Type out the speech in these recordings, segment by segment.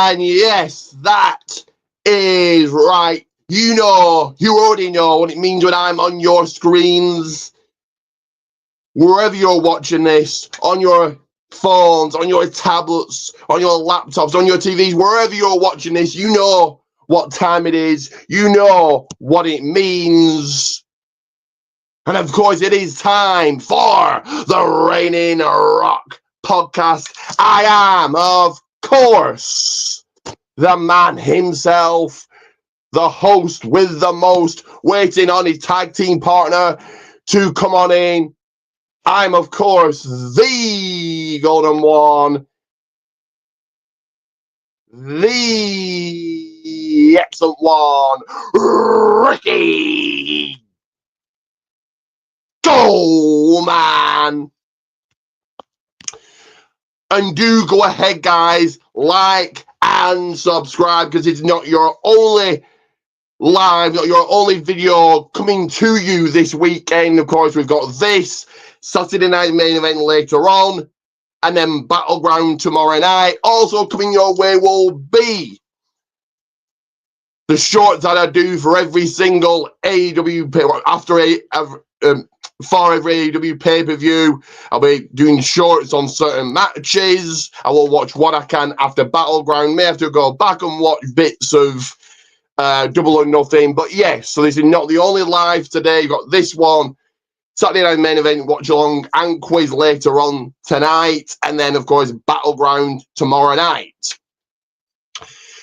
And yes, that is right. You already know what it means when I'm on your screens. Wherever you're watching this, on your phones, on your tablets, on your laptops, on your TVs, wherever you're watching this, you know what time it is. You know what it means. And of course, it is time for the Reigning Rock podcast. I am, of course, the man himself, the host with the most, waiting on his tag team partner to come on in. I'm, of course, the Golden One, the excellent one, Ricky Goldman. And do go ahead, guys, like and subscribe, because it's not your only live, not your only video coming to you this weekend. Of course, we've got this Saturday night main event later on, and then Battleground tomorrow night. Also coming your way will be the shorts that I do for every single AEW for every AEW pay-per-view. I'll be doing shorts on certain matches. I will watch what I can after Battleground. May have to go back and watch bits of Double or Nothing. But yes, so this is not the only live today. You've got this one, Saturday night main event watch along and quiz later on tonight. And then, of course, Battleground tomorrow night.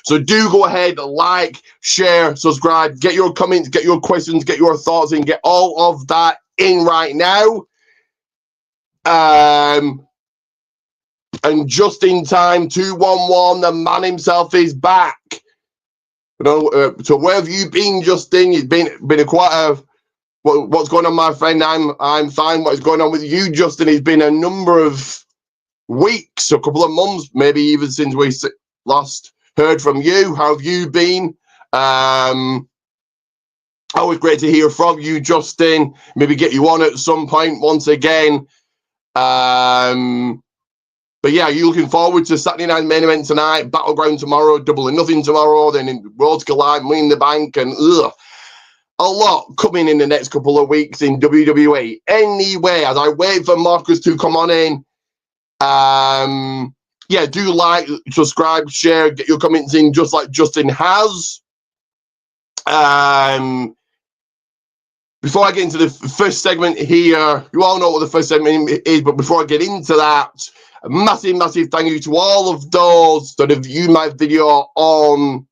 So do go ahead, like, share, subscribe, get your comments, get your questions, get your thoughts, and get all of that in right now. And just in time, 211, the man himself is back. So where have you been, Justin? You've been quite a... What's going on, my friend? I'm fine. What is going on with you, Justin? It's been a number of weeks, a couple of months, maybe even since we last heard from you. How have you been? Always great to hear from you, Justin. Maybe get you on at some point once again. But yeah, you looking forward to Saturday night main event tonight, Battleground tomorrow, Double or Nothing tomorrow, then in Worlds Collide, Money in the Bank, and a lot coming in the next couple of weeks in WWE. Anyway, as I wait for Marcus to come on in, yeah, do like, subscribe, share, get your comments in just like Justin has. Before I get into the first segment here, you all know what the first segment is, but before I get into that, a massive, massive thank you to all of those that have viewed my video on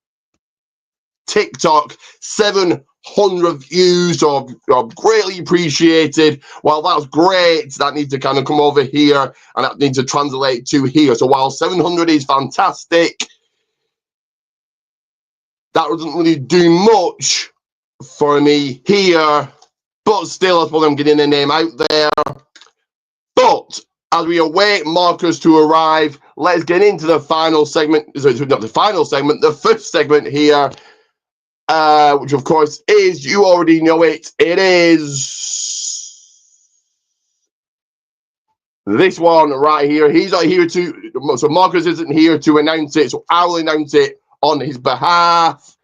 TikTok. 700 views, so greatly appreciated. While that's great, that needs to kind of come over here, and that needs to translate to here. So while 700 is fantastic, that doesn't really do much for me here, but still, I suppose I'm getting the name out there. But as we await Marcus to arrive, let's get into the final segment. So it's not the final segment, the first segment here, which of course is, you already know it, it is this one right here. He's not here to, so Marcus isn't here to announce it, so I will announce it on his behalf.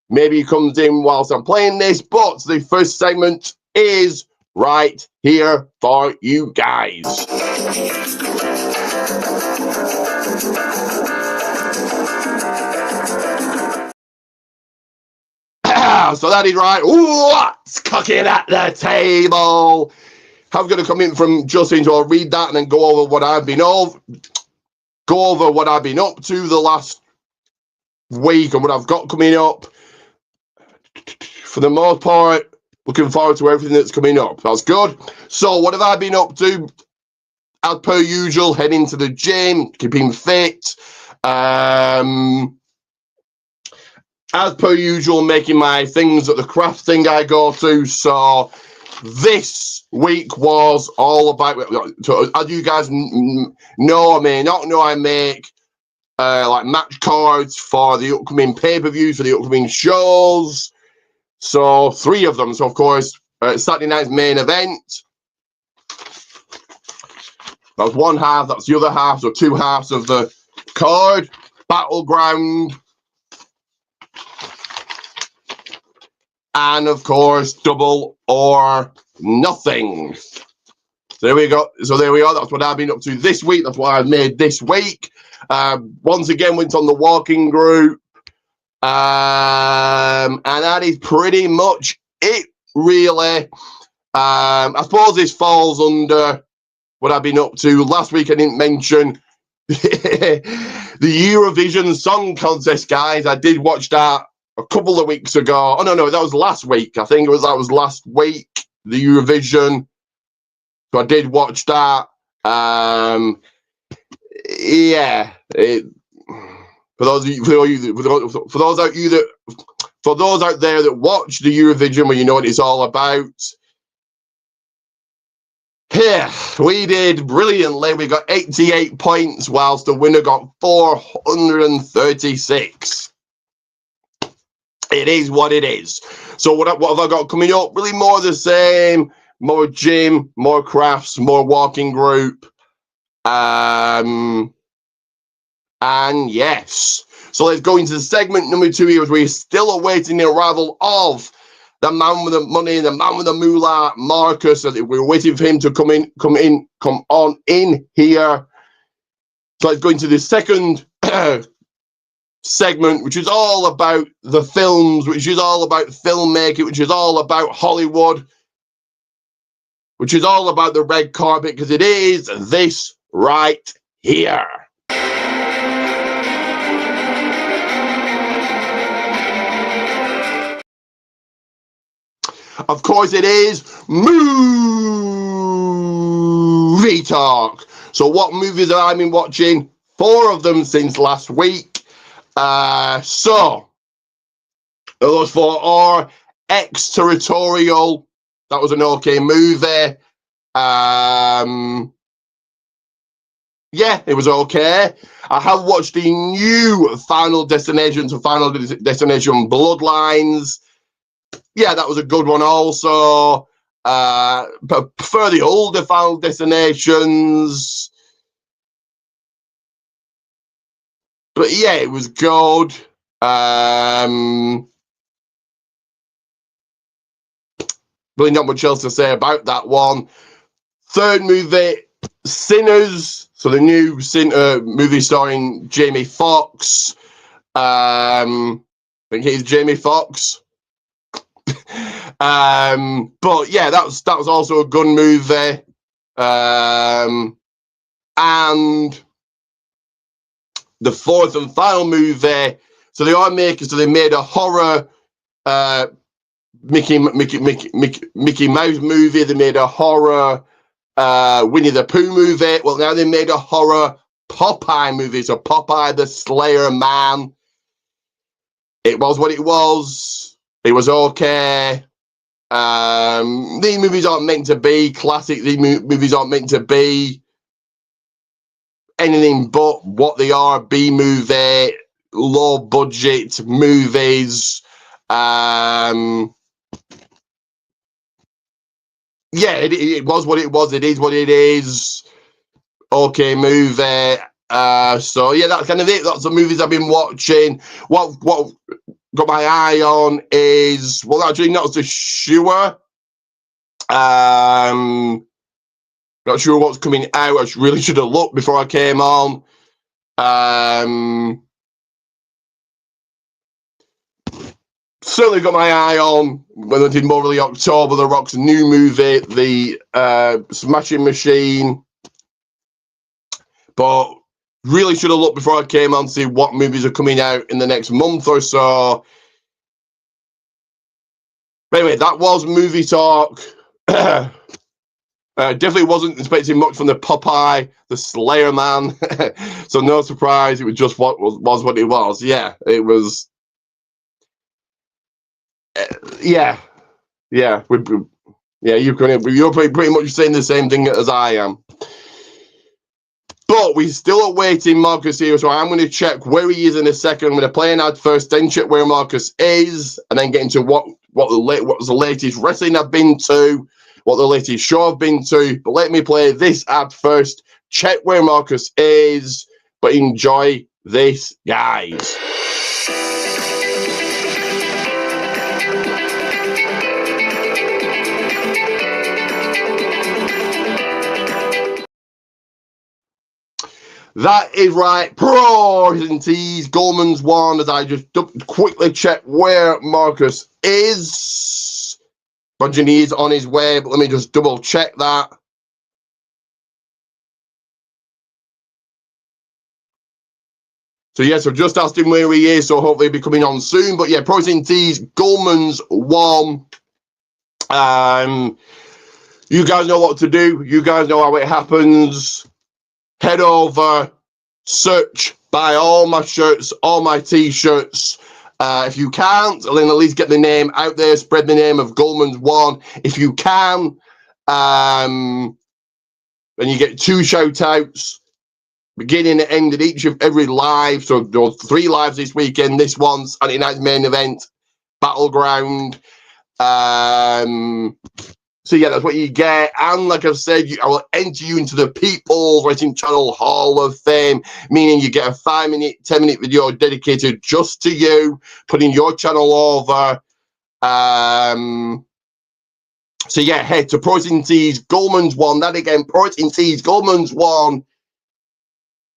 Maybe he comes in whilst I'm playing this, but the first segment is right here for you guys. So that is right. What's cooking at the table? I'm going to come in from Justin, so I'll read that and then go over what I've been up to the last week and what I've got coming up. For the most part, looking forward to everything that's coming up. That's good. So what have I been up to? As per usual, heading to the gym, keeping fit. As per usual, making my things at the craft thing I go to. So this week was all about, so as you guys know or may not know, I make like match cards for the upcoming pay-per-views, for the upcoming shows. So 3 of them. So of course, Saturday night's main event. That's one half, that's the other half, so 2 halves of the card. Battleground, and of course Double or Nothing. So there we go. So there we are. That's what I've been up to this week. That's what I've made this week. Once again, went on the walking group. And that is pretty much it, really. I suppose this falls under what I've been up to. Last week I didn't mention the Eurovision Song Contest, guys. I did watch that a couple of weeks ago. Oh, no, that was last week. I think that was last week, the Eurovision. So I did watch that. Yeah. For those out there that watch the Eurovision, well, you know what it's all about. Yeah, we did brilliantly. We got 88 points, whilst the winner got 436. It is what it is. So what have I got coming up? Really more of the same. More gym, more crafts, more walking group. And yes. So let's go into the segment number 2 here, as we're still awaiting the arrival of the man with the money, the man with the moolah, Marcus. We're waiting for him to come on in here. So let's go into the second segment, which is all about the films, which is all about filmmaking, which is all about Hollywood, which is all about the red carpet, because it is this right here. Of course, it is movie talk. So what movies have I been watching? 4 of them since last week. So those 4 are Exterritorial. That was an okay movie. Yeah, it was okay. I have watched the new Final Destination Bloodlines. Yeah, that was a good one also. But prefer the older Final Destinations. But yeah, it was good. Really not much else to say about that one. Third movie, Sinners. So the new movie starring Jamie Foxx. I think he's Jamie Foxx. But yeah, that was also a good movie. And the fourth and final movie. So they are makers. So they made a horror Mickey Mouse movie. They made a horror Winnie the Pooh movie. Well, now they made a horror Popeye movie. So Popeye the Slayer Man. It was what it was. It was okay. These movies aren't meant to be classic. These movies aren't meant to be anything but what they are. B-movie, low budget movies. Yeah, it was what it was. It is what it is. Okay, movie. So yeah, that's kind of it. That's the movies I've been watching. What got my eye on is, well, actually not so sure. Not sure what's coming out. I really should have looked before I came on. Certainly got my eye on when I did more of the October The Rock's new movie, The Smashing Machine. But really should have looked before I came on to see what movies are coming out in the next month or so. But anyway, that was movie talk. Definitely wasn't expecting much from the Popeye, the Slayer Man. So no surprise, it was just what was what it was. Yeah, it was. Yeah. You're pretty much saying the same thing as I am. But we're still awaiting Marcus here, so I'm going to check where he is in a second. I'm going to play an ad first, then check where Marcus is, and then get into what was the latest wrestling I've been to, what the latest show I've been to. But let me play this ad first, check where Marcus is, but enjoy this, guys. That is right. Pro Goldman's won, as I just quickly check where Marcus is. Bungie is on his way, but let me just double check that. So yeah, so just asked him where he is, so hopefully he'll be coming on soon. But yeah, Protein Teas, Goldman's won. You guys know what to do. You guys know how it happens. Head over, search, buy all my shirts, all my t-shirts. If you can't, then at least get the name out there, spread the name of Goldman's won. If you can, then you get 2 shout outs, beginning and end of each of every live. So there were 3 lives this weekend. This one's Saturday night's main event, Battleground. So yeah, that's what you get. And like I've said, I will enter you into the People's Wrestling Channel Hall of Fame, meaning you get a 5-minute, 10-minute video dedicated just to you, putting your channel over. So yeah, head to Protein Teas, Goldman's won. That again, Protein Teas, Goldman's won.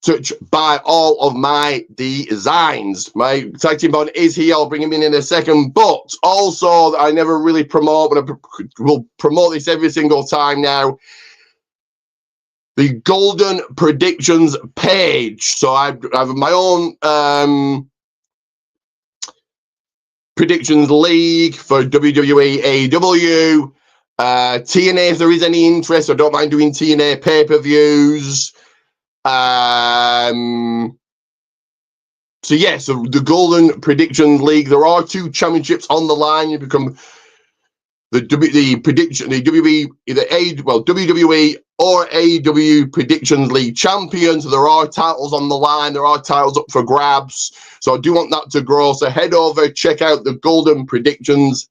Search by all of my designs. My tag team bond is here. I'll bring him in a second. But also, I never really promote, but I will promote this every single time now. The Golden Predictions page. So I have my own predictions league for WWE AEW. TNA, if there is any interest, I don't mind doing TNA pay-per-views. So yeah, so the Golden Predictions League, there are 2 championships on the line. You become the WWE or AEW Predictions League champion. So there are titles on the line, there are titles up for grabs. So I do want that to grow. So head over, check out the Golden Predictions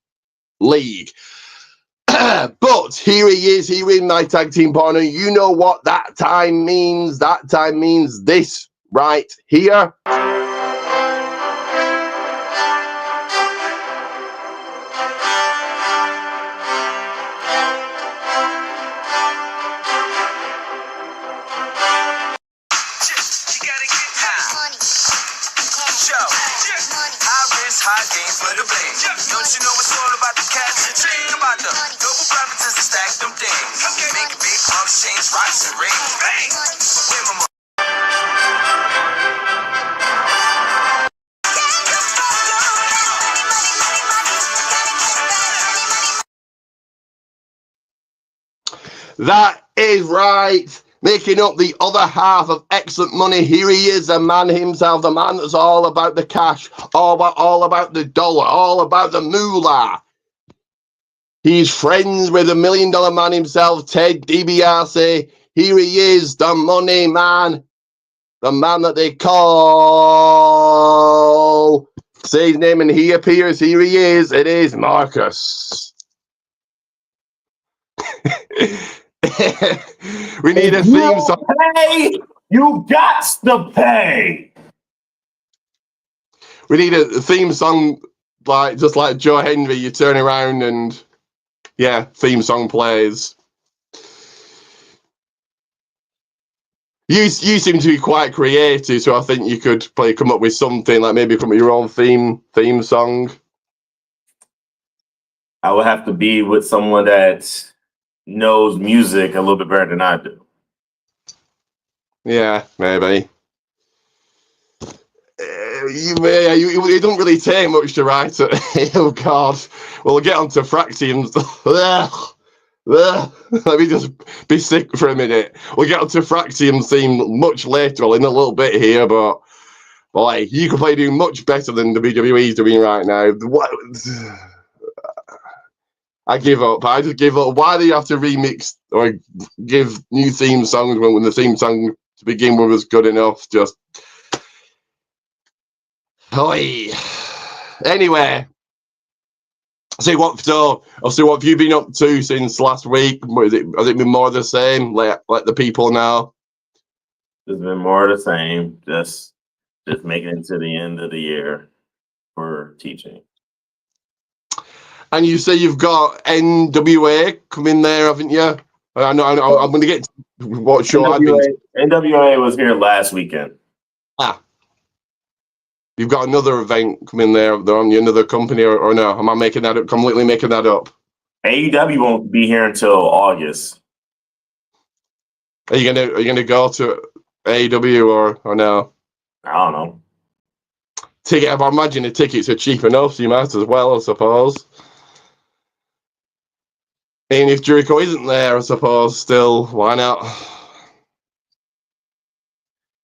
League. But here he is, here is my tag team partner. You know what that time means. That time means this right here. High game for the blame. Don't you know it's all about the cash and chain? About the double promises to stack them things. Make a big pumps, change rocks and rings. Bang! That is right. Making up the other half of Excellent Money. Here he is, the man himself, the man that's all about the cash, all about the dollar, all about the moolah. He's friends with the $1 million man himself, Ted DiBiase. Here he is, the money man, the man that they call. Say his name and he appears. Here he is. It is Marcus. We need a theme song. Pay, you got to pay. We need a theme song, like just like Joe Henry. You turn around and yeah, theme song plays. You seem to be quite creative, so I think you could probably come up with something like maybe come up with your own theme song. I would have to be with someone that knows music a little bit better than I do. Yeah, maybe. You don't really take much to write it. Oh God. We'll get on to Fraxium's. Let me just be sick for a minute. We'll get on to Fraxium's theme much later, in a little bit here, but boy, you could probably do much better than WWE's doing right now. What? I give up. I just give up. Why do you have to remix or give new theme songs when the theme song to begin with was good enough? Just anyway. So what have you been up to since last week? Has it been more of the same? Let the people know. It's been more of the same. Just just making it to the end of the year for teaching. And you say you've got NWA coming there, haven't you? I know. I'm going to get to what show I've been to. NWA was here last weekend. You've got another event coming there. They're on another company, or no? Am I making that up? Completely making that up? AEW won't be here until August. Are you gonna go to AEW or no? I don't know. I imagine the tickets are cheap enough, so you might as well, I suppose. And if Jericho isn't there, I suppose still, why not?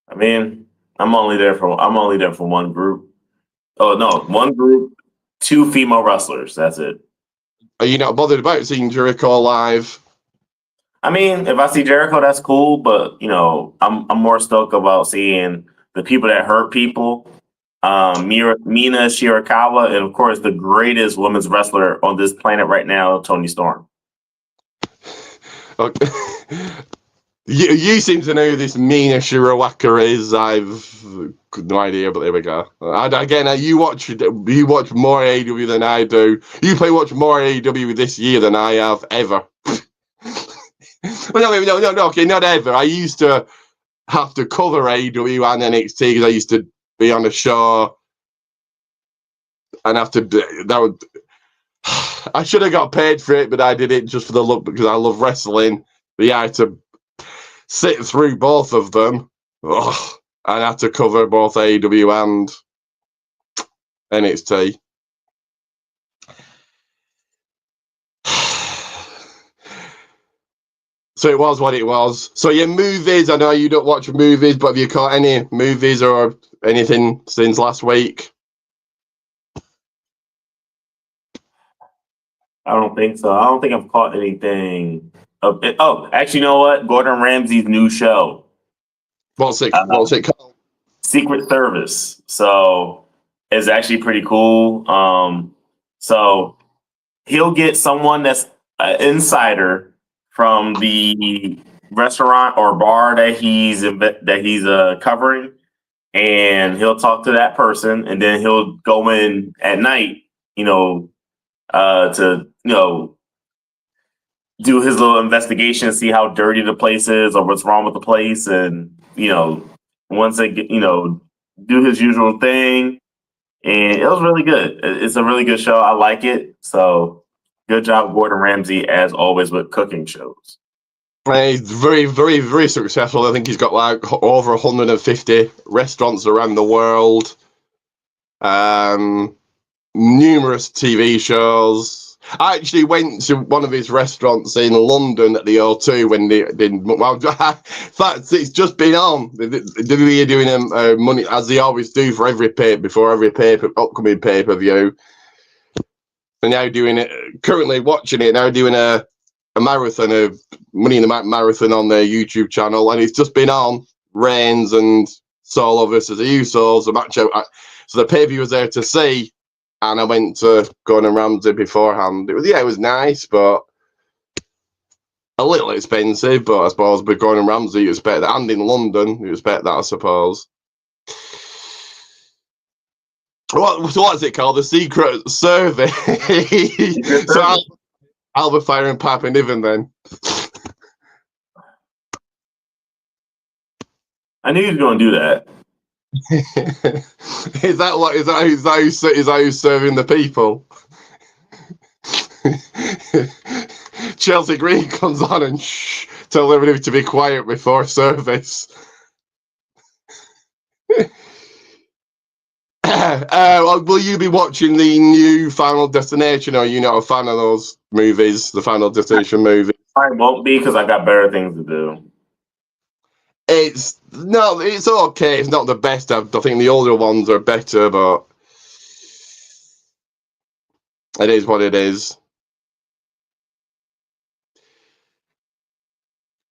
I mean, I'm only there for one group. Oh no, one group, 2 female wrestlers. That's it. Are you not bothered about seeing Jericho live? I mean, if I see Jericho, that's cool. But I'm more stoked about seeing the people that hurt people. Mina Shirakawa, and of course, the greatest women's wrestler on this planet right now, Toni Storm. Okay. You seem to know who this Mina Shirakawa is. I've no idea, but there we go. Again, you watch more AEW than I do. You probably watch more AEW this year than I have ever. Well, no, okay, not ever. I used to have to cover AEW and NXT because I used to be on a show and I should have got paid for it, but I did it just for the look because I love wrestling. But yeah, I had to sit through both of them. And I had to cover both AEW and NXT. So it was what it was. So your movies, I know you don't watch movies, but have you caught any movies or anything since last week? I don't think so. I don't think I've caught anything. Oh, actually, you know what? Gordon Ramsay's new show. What's it called? Secret Service. So it's actually pretty cool. So he'll get someone that's an insider from the restaurant or bar that he's covering, and he'll talk to that person, and then he'll go in at night, to do his little investigation, see how dirty the place is or what's wrong with the place, and once they get do his usual thing. And it was really good. It's a really good show. I like it. So good job, Gordon Ramsay, as always with cooking shows. He's very, very, very successful. I think he's got like over 150 restaurants around the world. Numerous TV shows. I actually went to one of his restaurants in London at the O2 when they did. Well, in fact, it's just been on. They're doing money as they always do for before every upcoming pay-per-view. They're now doing it. Currently watching it now, doing a marathon of Money in the Bank marathon on their YouTube channel, and it's just been on. Reigns and Solo versus the Usos, the match out. So the pay-per-view was there to see. And I went to Gordon Ramsay beforehand. It was nice, but a little expensive. But I suppose with Gordon Ramsay, you expect that. And in London, you expect that, I suppose. What's it called? The Secret Service. So I'll be firing Papa Niven then. I knew you were going to do that. Is that who's serving the people? Chelsea Green comes on and tell everybody to be quiet before service. Will you be watching the new Final Destination, or are you not a fan of those movies, the Final Destination movie? I won't be because I got better things to do. It's okay. It's not the best. I think the older ones are better, but it is what it is.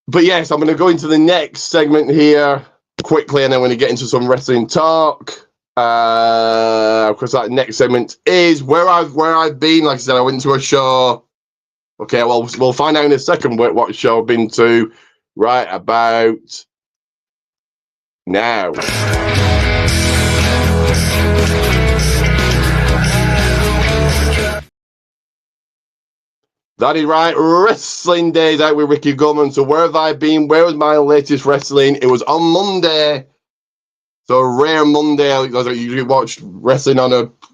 But yes, I'm going to go into the next segment here quickly, and then we're going to get into some wrestling talk. Of course, that next segment is where I've been. Like I said, I went to a show. Okay, well, we'll find out in a second what show I've been to. Right about now. That is right, Wrestling Days out with Ricky Goldman. So where have I been? Where was my latest wrestling? It was on Monday. So a rare Monday. I usually watch wrestling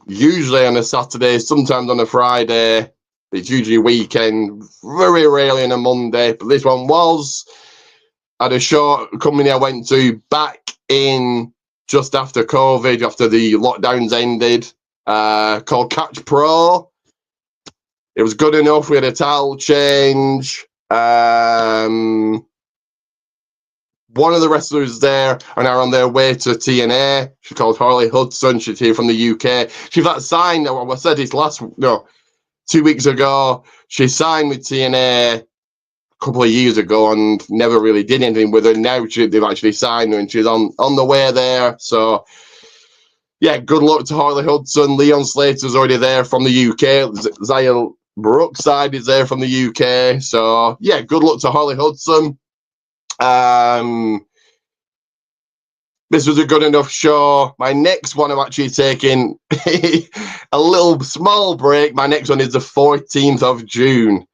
usually on a Saturday, sometimes on a Friday. It's usually weekend, very rarely on a Monday. But this one was at a short company I went to back in just after COVID, after the lockdowns ended, called Catch Pro. It was good enough. We had a title change. One of the wrestlers there are now on their way to TNA. She's called Harley Hudson. She's here from the UK. She's that signed. I said this 2 weeks ago. She signed with TNA a couple of years ago and never really did anything with her. Now they've actually signed her and she's on the way there. So yeah, good luck to Harley Hudson. Leon Slater's already there from the UK. Zaya Brookside is there from the UK. So yeah, good luck to Harley Hudson. This was a good enough show. My next one, I'm actually taking a little small break. My next one is the 14th of June.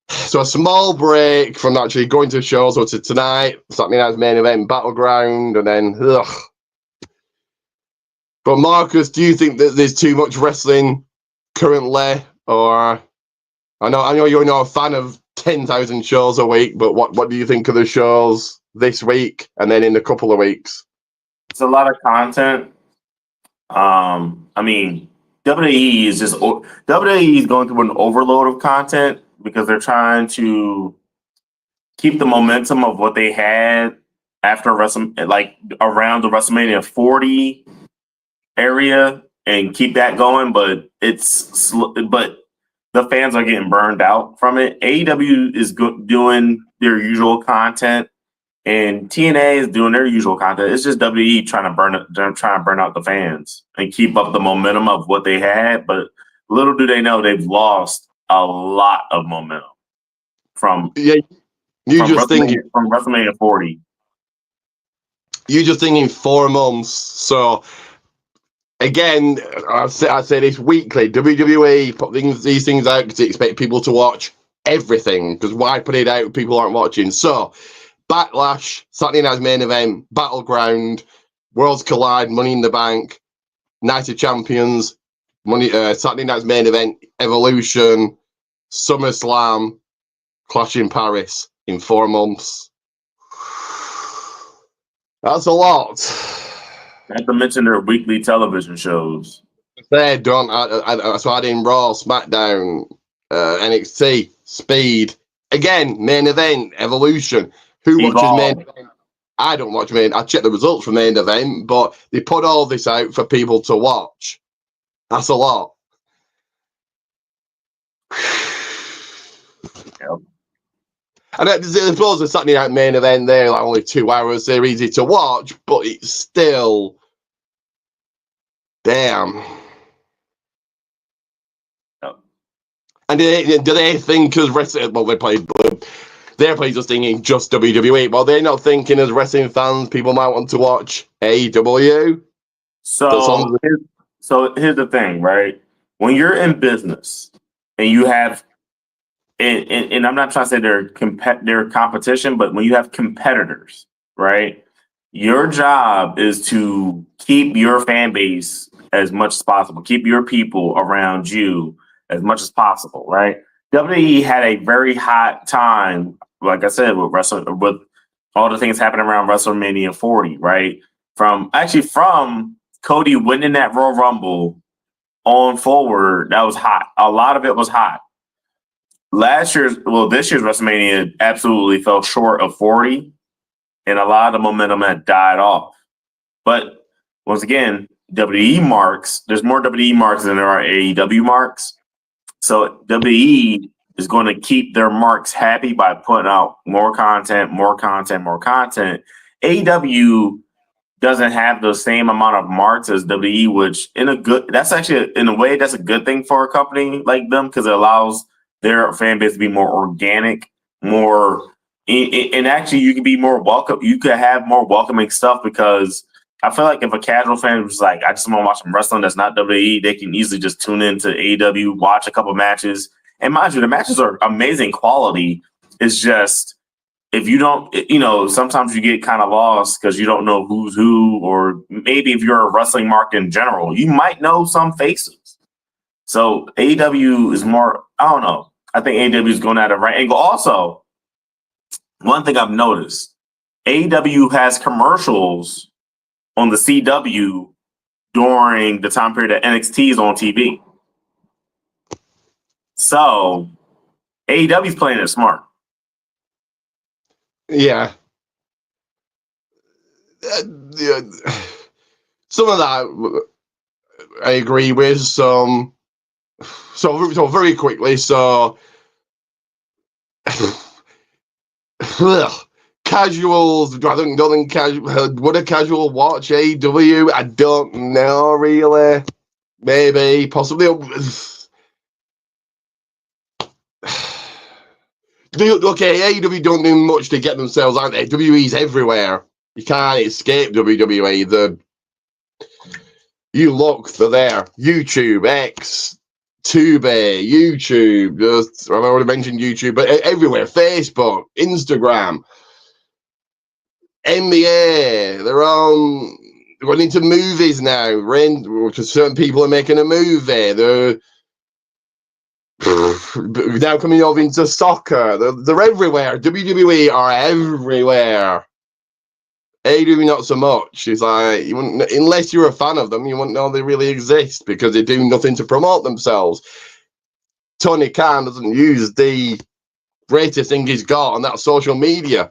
So a small break from actually going to shows. So to tonight, Saturday night's main event, Battleground, and then But Marcus, do you think that there's too much wrestling currently, or I know you're not a fan of 10,000 shows a week, but what do you think of the shows this week and then in a couple of weeks? It's a lot of content. I mean, WWE is going through an overload of content because they're trying to keep the momentum of what they had after around the WrestleMania 40 area and keep that going, but the fans are getting burned out from it. AEW is doing their usual content, and TNA is doing their usual content. It's just WWE trying to burn out the fans and keep up the momentum of what they had. But little do they know they've lost a lot of momentum from WrestleMania 40. You're just thinking 4 months, so. Again, I say this weekly. WWE put these things out because they expect people to watch everything. Because why put it out if people aren't watching? So, Backlash, Saturday Night's Main Event, Battleground, Worlds Collide, Money in the Bank, Night of Champions, Saturday Night's Main Event, Evolution, SummerSlam, Clash in Paris in 4 months. That's a lot. Not to mention their weekly television shows. They don't. That's why I did Raw, SmackDown, NXT, Speed. Again, Main Event, Evolution. Who watches Main Event? I don't watch Main. I check the results for Main Event, but they put all this out for people to watch. That's a lot. Yep. And I suppose the Saturday Night Main Event, they're like only 2 hours. They're easy to watch, but it's still. Damn. Yep. And do they think as wrestling? Well, they're probably just thinking just WWE. Well, they're not thinking as wrestling fans. People might want to watch AEW. So here's the thing, right? When you're in business and you have, and I'm not trying to say they're competition, but when you have competitors, right? Your job is to keep your fan base as much as possible, keep your people around you as much as possible, right? WWE had a very hot time, like I said, with all the things happening around WrestleMania 40, right? From Cody winning that Royal Rumble on forward, that was hot. A lot of it was hot. This year's WrestleMania absolutely fell short of 40, and a lot of the momentum had died off. But once again, WWE marks, there's more WWE marks than there are AEW marks. So WWE is going to keep their marks happy by putting out more content. AEW doesn't have the same amount of marks as WWE, which in a way, that's a good thing for a company like them because it allows their fan base to be more organic, more And actually, you could be more welcome. You could have more welcoming stuff because I feel like if a casual fan was like, I just want to watch some wrestling that's not WWE, they can easily just tune into AEW, watch a couple matches. And mind you, the matches are amazing quality. It's just if you don't, sometimes you get kind of lost because you don't know who's who, or maybe if you're a wrestling mark in general, you might know some faces. So AEW is more, I don't know. I think AEW is going at a right angle. Also, one thing I've noticed, AEW has commercials on the CW during the time period that NXT is on TV. So AEW is playing it smart. Yeah. Some of that I agree with. So very quickly. So casuals. I don't think casual. Would a casual watch AEW? I don't know really. Maybe, possibly. Okay, AEW don't do much to get themselves out there. WWE's everywhere. You can't escape WWE. You look, they're there. YouTube, X, Tube, YouTube. I've already mentioned YouTube, but everywhere. Facebook, Instagram, NBA. They're on. Going into movies now. Certain people are making a movie. They're now coming over into soccer. They're everywhere. WWE are everywhere. AEW not so much. It's like unless you're a fan of them, you wouldn't know they really exist because they do nothing to promote themselves. Tony Khan doesn't use the greatest thing he's got, and that's social media.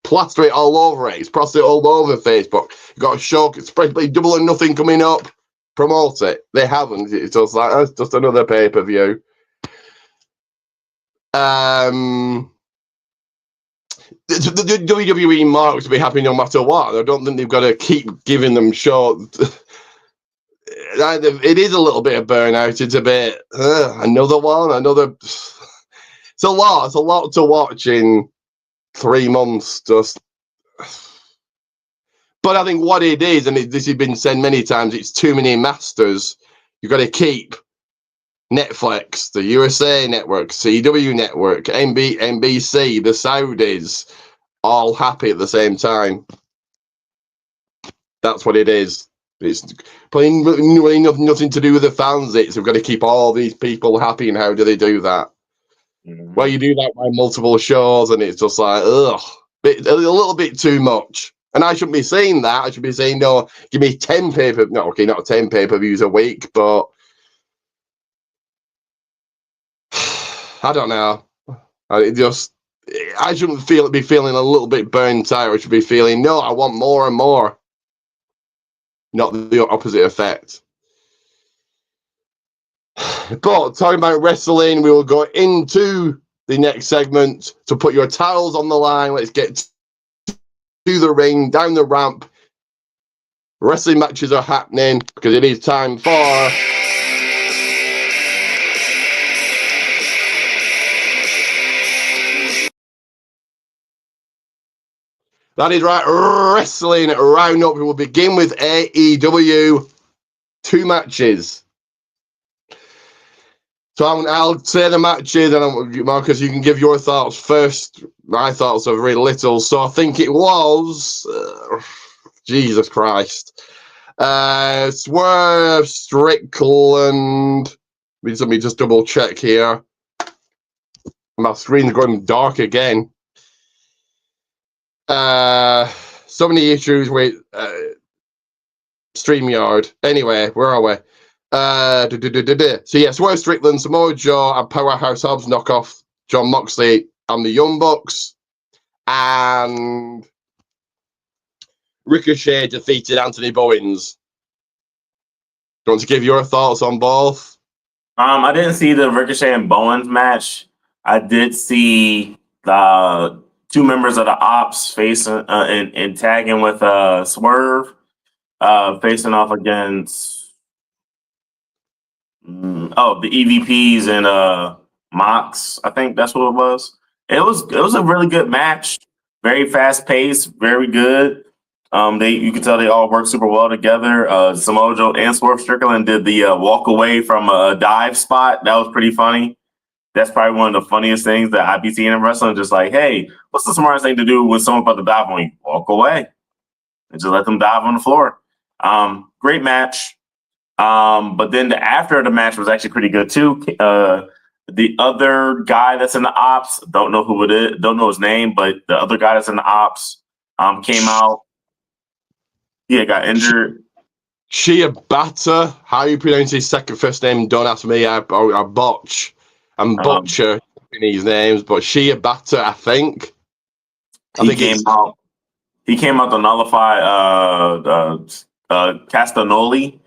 Plaster it all over it. It's plaster it all over Facebook. You got a show, it's probably Double or Nothing coming up. Promote it. They haven't. It's just like that's just another pay-per-view. The WWE marks will be happy no matter what. I don't think they've got to keep giving them short. It is a little bit of burnout. It's a bit another one, another. It's a lot. It's a lot to watch in 3 months. Just, but I think what it is, and this has been said many times, it's too many masters. You've got to keep Netflix, the USA Network, CW Network, NBC, the Saudis, all happy at the same time. That's what it is. It's playing nothing to do with the fans. We've got to keep all these people happy, and how do they do that? Mm-hmm. Well, you do that by multiple shows, and it's just like, a little bit too much. And I shouldn't be saying that. I should be saying, no, give me 10 not 10 pay-per-views a week, but I don't know. I shouldn't be feeling a little bit burnt out. I should be feeling, no, I want more and more. Not the opposite effect. But talking about wrestling, we will go into the next segment. So put your towels on the line. Let's get to the ring, down the ramp. Wrestling matches are happening because it is time for... That is right, wrestling roundup. We will begin with AEW. 2 matches. So I'll say the matches, and Marcus, you can give your thoughts first. My thoughts are very little. So I think it was... Jesus Christ. Swerve Strickland. Let me just double check here. My screen's going dark again. So many issues with StreamYard. Anyway, where are we? So yeah, Swerve Strickland, Samoa Joe, and Powerhouse Hobbs knock off Jon Moxley and the Young Bucks. And Ricochet defeated Anthony Bowens. Do you want to give your thoughts on both? I didn't see the Ricochet and Bowens match. I did see the 2 members of the Ops facing and tagging with Swerve, facing off against the EVPs and Mox. I think that's what it was. It was a really good match. Very fast paced, very good. You can tell they all work super well together. Samoa Joe and Swerve Strickland did the walk away from a dive spot. That was pretty funny. That's probably one of the funniest things that I'd be seeing in wrestling. Just like, hey, what's the smartest thing to do when someone's about to dive on you? Walk away and just let them dive on the floor. Great match. But then the after the match was actually pretty good too. The other guy that's in the ops, don't know who it is, don't know his name, but the other guy that's in the ops came out. Yeah, got injured. Shiobata, how you pronounce his first name? Don't ask me. I botch. I'm butcher in these names, but Shiobata, I think. He came out to nullify Castagnoli,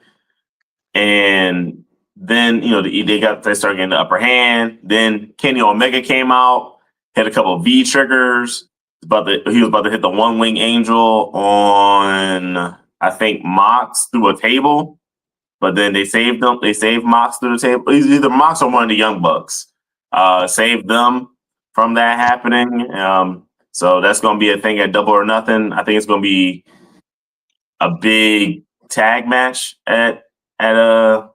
and then they started getting the upper hand. Then Kenny Omega came out, hit a couple of V triggers. He was about to hit the one wing angel on, I think, Mox through a table, but then they saved them. They saved Mox through the table. Either Mox or one of the Young Bucks saved them from that happening. So that's going to be a thing at Double or Nothing. I think it's going to be a big tag match at Double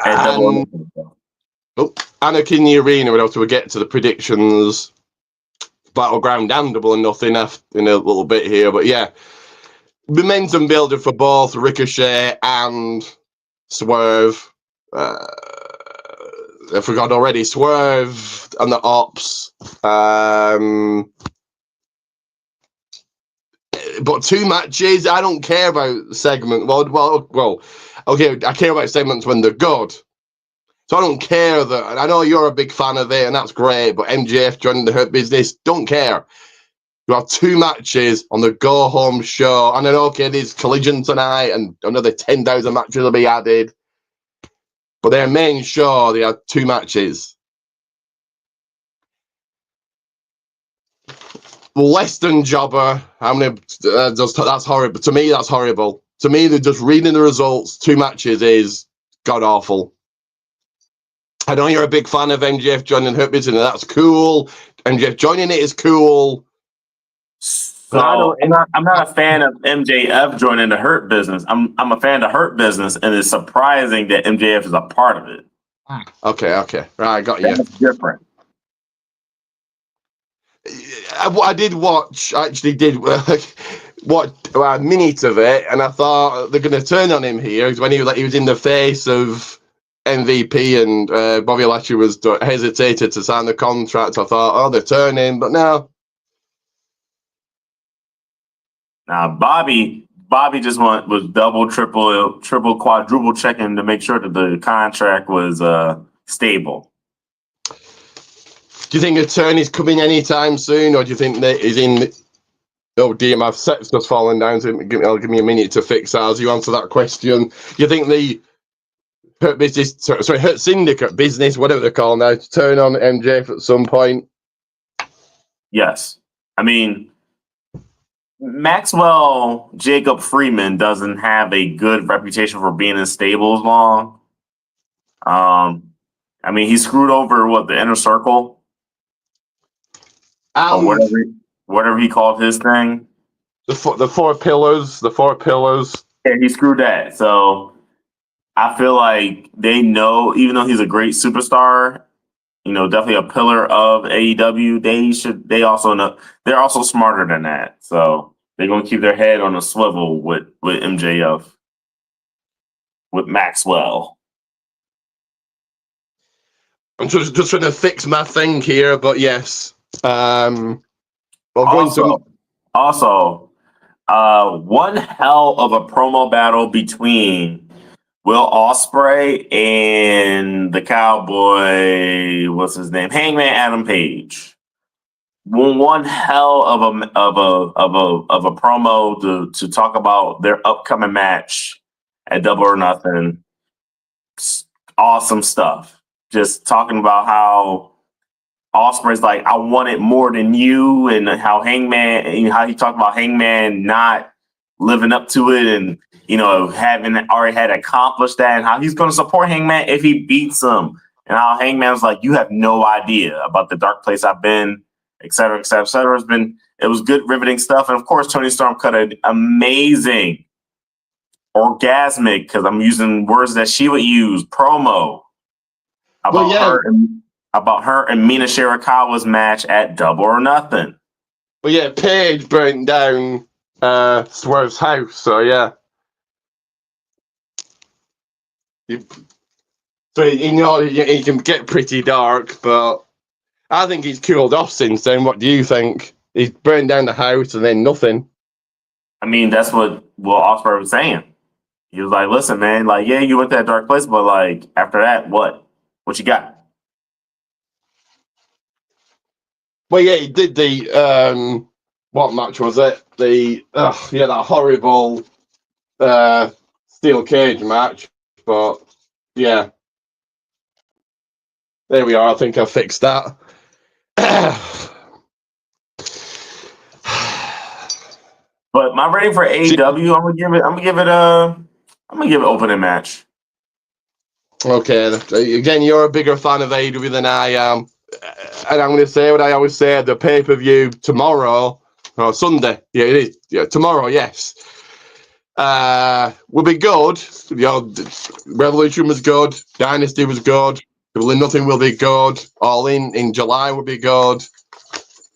or Nothing. Anarchy in the Arena. We'll get to the predictions. Battleground and Double or Nothing in a little bit here, but yeah, momentum builder for both Ricochet and Swerve. I forgot already. Swerve and the Ops. But 2 matches. I don't care about segment. Well, okay. I care about segments when they're good. So I don't care that. And I know you're a big fan of it, and that's great. But MJF joining the Hurt Business, don't care. You have 2 matches on the go home show, and then okay, there's Collision tonight, and another 10,000 matches will be added. But their main show, they have 2 matches. Less than jobber. How many? That's horrible. To me, that's horrible. To me, they're just reading the results. 2 matches is god awful. I know you're a big fan of MJF joining Hurt Business, and that's cool. MJF joining it is cool. So I'm not a fan of MJF joining the Hurt Business. I'm a fan of the Hurt Business, and it's surprising that MJF is a part of it. Okay. Right, I got you. That's different. I did watch. I actually did watch a minute of it, and I thought they're going to turn on him here when he was in the face of MVP, and Bobby Lashley was hesitated to sign the contract. I thought, oh, they're turning, but no. Now Bobby just was double, triple, quadruple checking to make sure that the contract was stable. Do you think a turn is coming anytime soon, or do you think that he's in? Oh dear, my set's just fallen down. So give me a minute to fix that. As you answer that question, do you think the Hurt Syndicate business, whatever they're called now, to turn on MJF at some point? Yes, I mean Maxwell Jacob Freeman doesn't have a good reputation for being in stables long. I mean, he screwed over the Inner Circle. Or whatever he called his thing. The 4 pillars. The 4 pillars. Yeah, he screwed that. So I feel like they know, even though he's a great superstar, definitely a pillar of AEW, they also know they're also smarter than that. So they're gonna keep their head on a swivel with MJF, with Maxwell. I'm just trying to fix my thing here, but yes. Also, one hell of a promo battle between Will Ospreay and the Cowboy, what's his name? Hangman Adam Page. One hell of a promo to talk about their upcoming match at Double or Nothing. Awesome stuff. Just talking about how Ospreay's like, I want it more than you, and how how he talked about Hangman not living up to it, and having already had accomplished that, and how he's going to support Hangman if he beats him. and how Hangman's like, you have no idea about the dark place I've been, et cetera, et cetera, et cetera. It was good, riveting stuff. And of course, Tony Storm cut an amazing, orgasmic, because I'm using words that she would use, promo about her and Mina Shirakawa's match at Double or Nothing. Well, yeah, Paige burnt down Swerve's house, so yeah. So he can get pretty dark, but I think he's cooled off since then. What do you think? He's burned down the house and then nothing. I mean, that's what Will Ospreay was saying. He was like, listen, man, like, yeah, you went to that dark place, but like after that, what? What you got? Well, yeah, he did the what match was it? That horrible steel cage match. But yeah, there we are. I think I fixed that. But my rating for AEW, I'm gonna give it opening match. Okay, again, you're a bigger fan of AEW than I am, and I'm going to say what I always say: the pay-per-view tomorrow or Sunday. Yeah, it is. Yeah, tomorrow. Yes, will be good. Revolution was good. Dynasty was good. Nothing will be good. All in July will be good.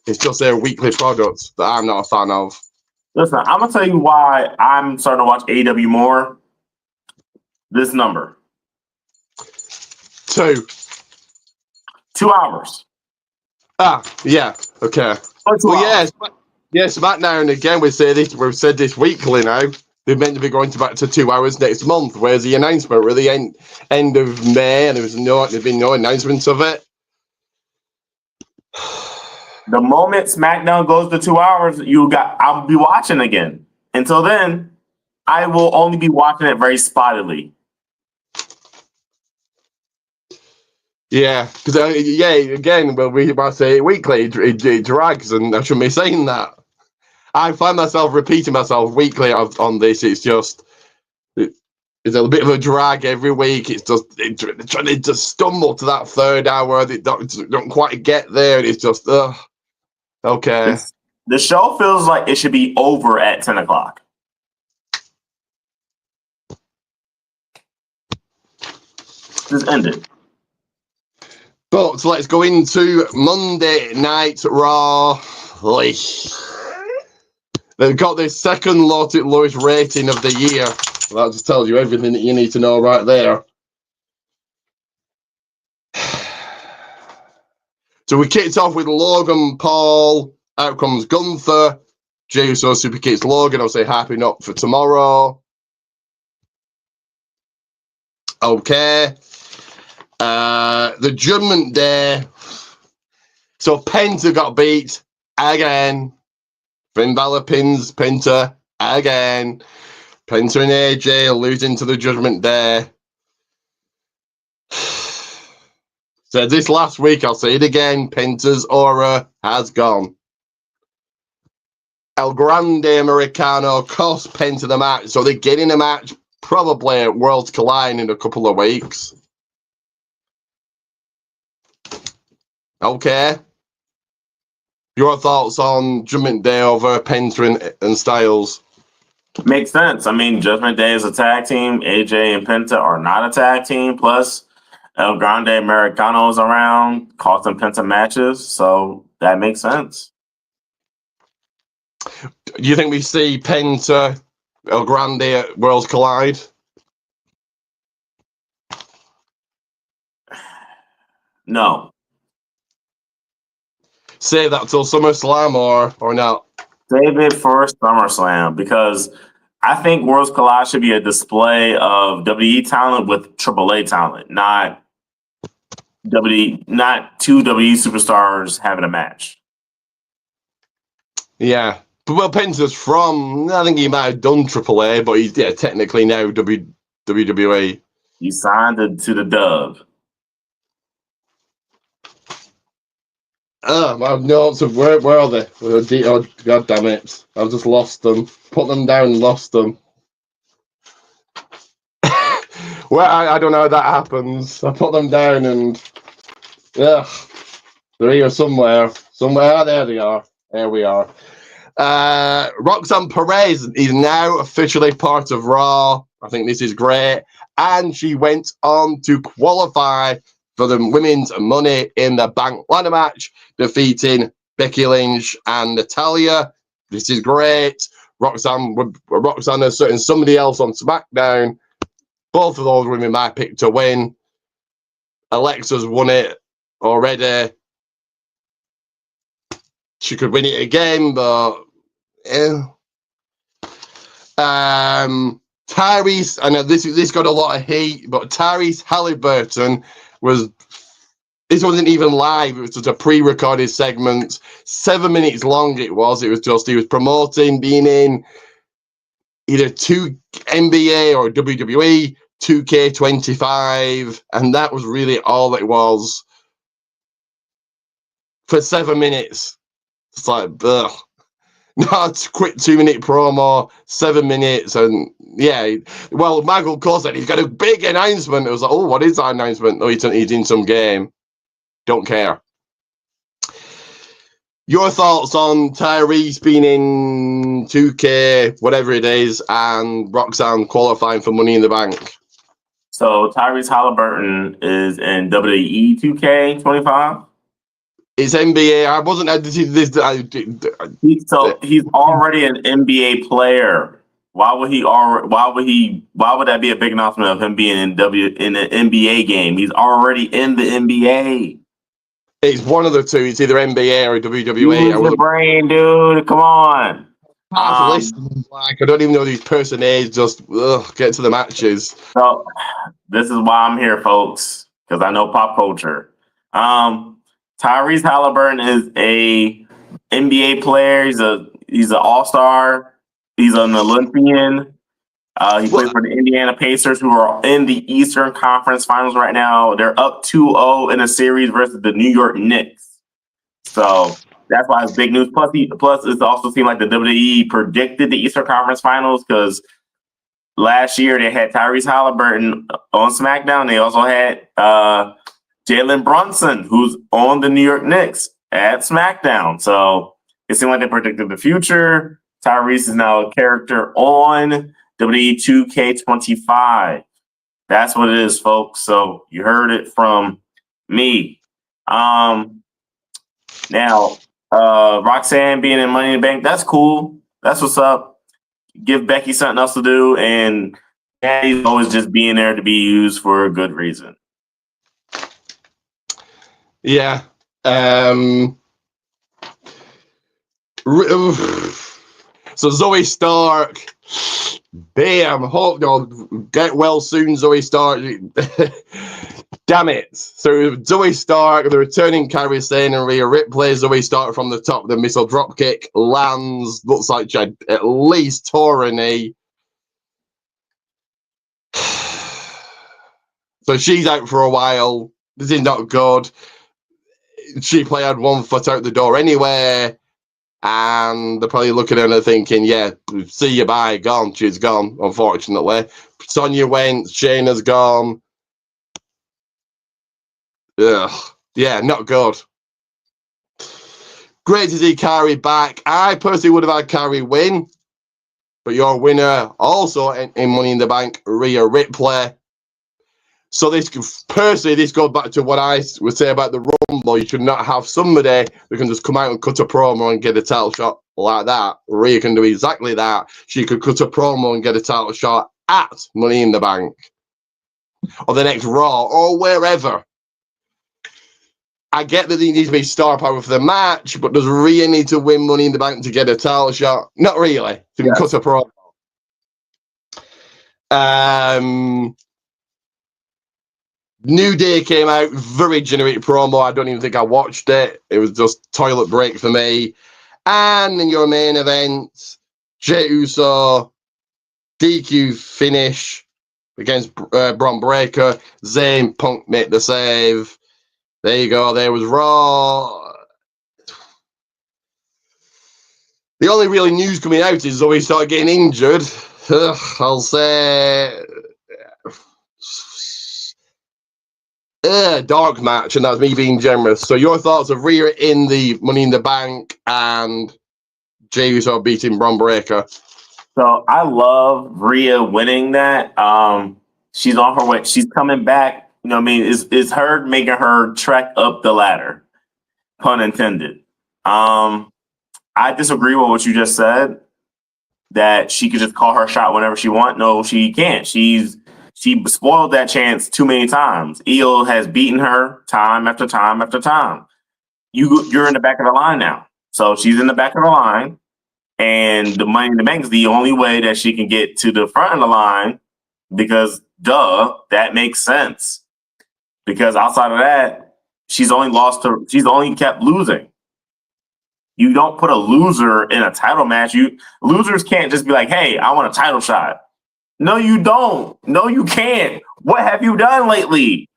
It's just their weekly products that I'm not a fan of. Listen, I'm gonna tell you why I'm starting to watch AEW more. This number. 2 hours. Yeah. Okay. Well, yes. SmackDown again. We've said this weekly now. They're meant to be going back to 2 hours next month. Where's the announcement? We're at the end of May, and there's been no announcement of it. The moment SmackDown goes to 2 hours, I'll be watching again. Until then, I will only be watching it very spottedly. Yeah, because again, we might say weekly, it drags, and I shouldn't be saying that. I find myself repeating myself weekly on this. It's just it's a bit of a drag every week. It's just trying to stumble to that third hour. They don't quite get there. It's just okay. The show feels like it should be over at 10 o'clock. Just ended. But let's go into Monday Night Raw. They've got the second lowest rating of the year. That just tells you everything that you need to know right there. So we kicked off with Logan Paul. Out comes Gunther. Jey Uso super kicks Logan. I'll say happy not for tomorrow. Okay. The Judgment Day. So Penta got beat again. Finn Balor pins Penta again. Penta and AJ losing to the Judgment Day. Said this last week, I'll say it again. Penta's aura has gone. El Grande Americano cost Penta the match, so they're getting a match probably at Worlds Collide in a couple of weeks. Okay. Your thoughts on Judgment Day over Penta and Styles? Makes sense. I mean, Judgment Day is a tag team. AJ and Penta are not a tag team. Plus, El Grande Americano is around, costing Penta matches. So that makes sense. Do you think we see Penta, El Grande at Worlds Collide? No. Save that till SummerSlam or not? Save it for SummerSlam, because I think Worlds Collide should be a display of WWE talent with AAA talent, not two WWE superstars having a match. Yeah. Well, Penta's from, I think he might have done AAA, but he's technically now WWE. He signed to the Dove. My notes of where are they? Oh, God damn it. I've just lost them. Put them down and lost them. Well, I don't know how that happens. I put them down and yeah, they're here somewhere. Somewhere. There they are. There we are. Roxanne Perez is now officially part of Raw. I think this is great. And she went on to qualify for the Women's Money in the Bank ladder match, defeating Becky Lynch and Natalya. This is great. Roxanne is certain somebody else on SmackDown. Both of those women my pick to win. Alexa's won it already. She could win it again, but yeah. Tyrese, I know this got a lot of heat, but Tyrese Halliburton this wasn't even live, it was just a pre-recorded segment. 7 minutes long it was. It was just he was promoting being in either NBA or WWE 2K25, and that was really all it was for 7 minutes. It's like, ugh. Not a quick 2 minute promo, 7 minutes, and yeah. Well, Michael Cole said he's got a big announcement. It was like, oh, what is that announcement? Oh, he's in some game. Don't care. Your thoughts on Tyrese being in 2K, whatever it is, and Roxanne qualifying for Money in the Bank? So Tyrese Halliburton is in WWE 2K25. It's NBA. I wasn't. He's already an NBA player. Why would that be a big announcement of him being in an NBA game? He's already in the NBA. It's one of the two. It's either NBA or WWE. Use the brain, dude. Come on. I don't even know these person is. Just get to the matches. So this is why I'm here, folks, because I know pop culture. Tyrese Halliburton is a NBA player. He's an all-star. He's an Olympian. He plays for the Indiana Pacers, who are in the Eastern Conference Finals right now. They're up 2-0 in a series versus the New York Knicks. So that's why it's big news. Plus, it also seemed like the WWE predicted the Eastern Conference Finals because last year they had Tyrese Halliburton on SmackDown. They also had Jalen Brunson, who's on the New York Knicks at SmackDown. So it seemed like they predicted the future. Tyrese is now a character on WWE 2K25. That's what it is, folks. So you heard it from me. Now, Roxanne being in Money in the Bank, that's cool. That's what's up. Give Becky something else to do, and he's always just being there to be used for a good reason. Yeah. So Zoe Stark, bam! Hope get well soon, Zoe Stark. Damn it! So Zoe Stark, the returning Kairi Sane and Rhea Ripley. Zoe Stark from the top, the missile dropkick lands. Looks like she had at least tore a knee. So she's out for a while. This is not good. She probably had 1 foot out the door anyway. And they're probably looking at her thinking, yeah, see you, bye, gone. She's gone, unfortunately. Sonya went, Shayna's gone. Ugh. Yeah, not good. Great to see Kairi back. I personally would have had Kairi win. But your winner also in Money in the Bank, Rhea Ripley. So this goes back to what I would say about the Rumble. You should not have somebody who can just come out and cut a promo and get a title shot like that. Rhea can do exactly that. She could cut a promo and get a title shot at Money in the Bank or the next Raw or wherever. I get that he needs to be star power for the match, but does Rhea need to win Money in the Bank to get a title shot? Not really. She can cut a promo. New Day came out, very generic promo. I don't even think I watched it. It was just toilet break for me. And in your main event, Jey Uso, DQ finish against Bron Breakker. Zayn Punk make the save. There you go. There was Raw. The only really news coming out is Zoe started getting injured. I'll say dark match, and that's me being generous. So your thoughts of Rhea in the Money in the Bank and Jey Uso beating Braun Breaker? So I love Rhea winning that. She's on her way. She's coming back. You know what I mean? It's her making her trek up the ladder. Pun intended. I disagree with what you just said, that she could just call her shot whenever she wants. No, she can't. She spoiled that chance too many times. Io has beaten her time after time after time. You're in the back of the line now. So she's in the back of the line, and the Money in the Bank is the only way that she can get to the front of the line, because that makes sense. Because outside of that, she's only kept losing. You don't put a loser in a title match. Losers can't just be like, hey, I want a title shot. No, you don't. No, you can't. What have you done lately?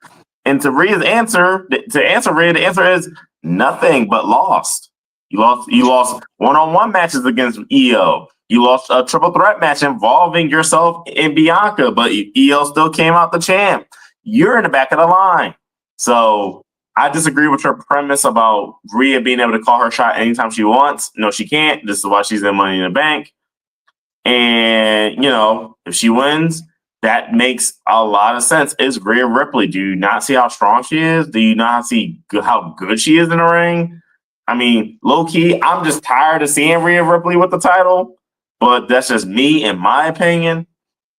And to answer Rhea, the answer is nothing but lost. You lost one-on-one matches against Io. You lost a triple threat match involving yourself and Bianca, but Io still came out the champ. You're in the back of the line. So I disagree with your premise about Rhea being able to call her shot anytime she wants. No, she can't. This is why she's in Money in the Bank. And, if she wins, that makes a lot of sense. It's Rhea Ripley. Do you not see how strong she is? Do you not see how good she is in the ring? I mean, low-key, I'm just tired of seeing Rhea Ripley with the title, but that's just me in my opinion.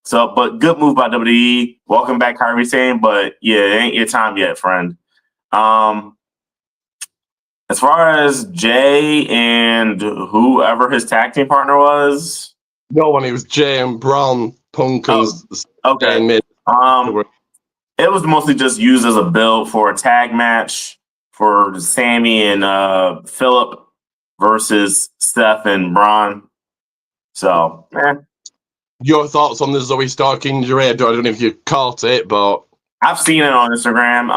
So, but good move by WWE. Welcome back, Kyrie Sane, but yeah, it ain't your time yet, friend. As far as Jay and whoever his tag team partner was, no one. It was Jay and Braun, Punk and okay. It was mostly just used as a build for a tag match for Sammy and Philip versus Seth and Braun. So, Your thoughts on the Zoe Stark injury? I don't know if you caught it, but I've seen it on Instagram.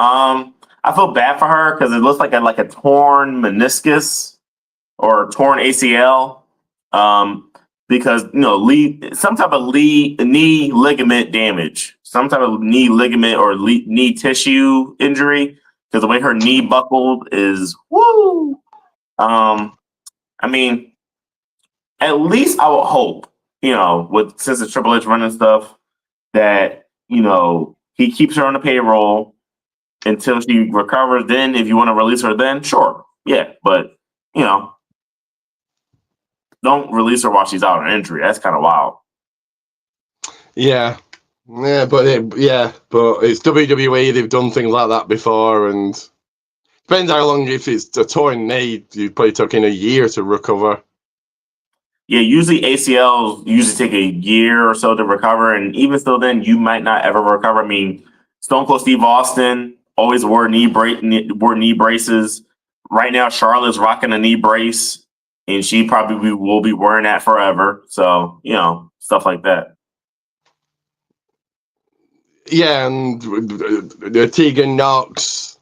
I feel bad for her because it looks like a torn meniscus or torn ACL. Because some type of knee ligament damage, some type of knee ligament or knee tissue injury. Because the way her knee buckled is woo. I mean, at least I would hope, since it's Triple H running stuff, that he keeps her on the payroll until she recovers. Then, if you want to release her, then sure, yeah. But don't release her while she's out on injury. That's kind of wild. Yeah, but it's WWE. They've done things like that before, and depends how long. If it's a torn knee, you probably took in a year to recover. Yeah, usually ACLs take a year or so to recover, and even still, then you might not ever recover. I mean, Stone Cold Steve Austin always wore knee braces. Right now, Charlotte's rocking a knee brace. And she probably will be wearing that forever. So, stuff like that. Yeah, and Tegan Knox.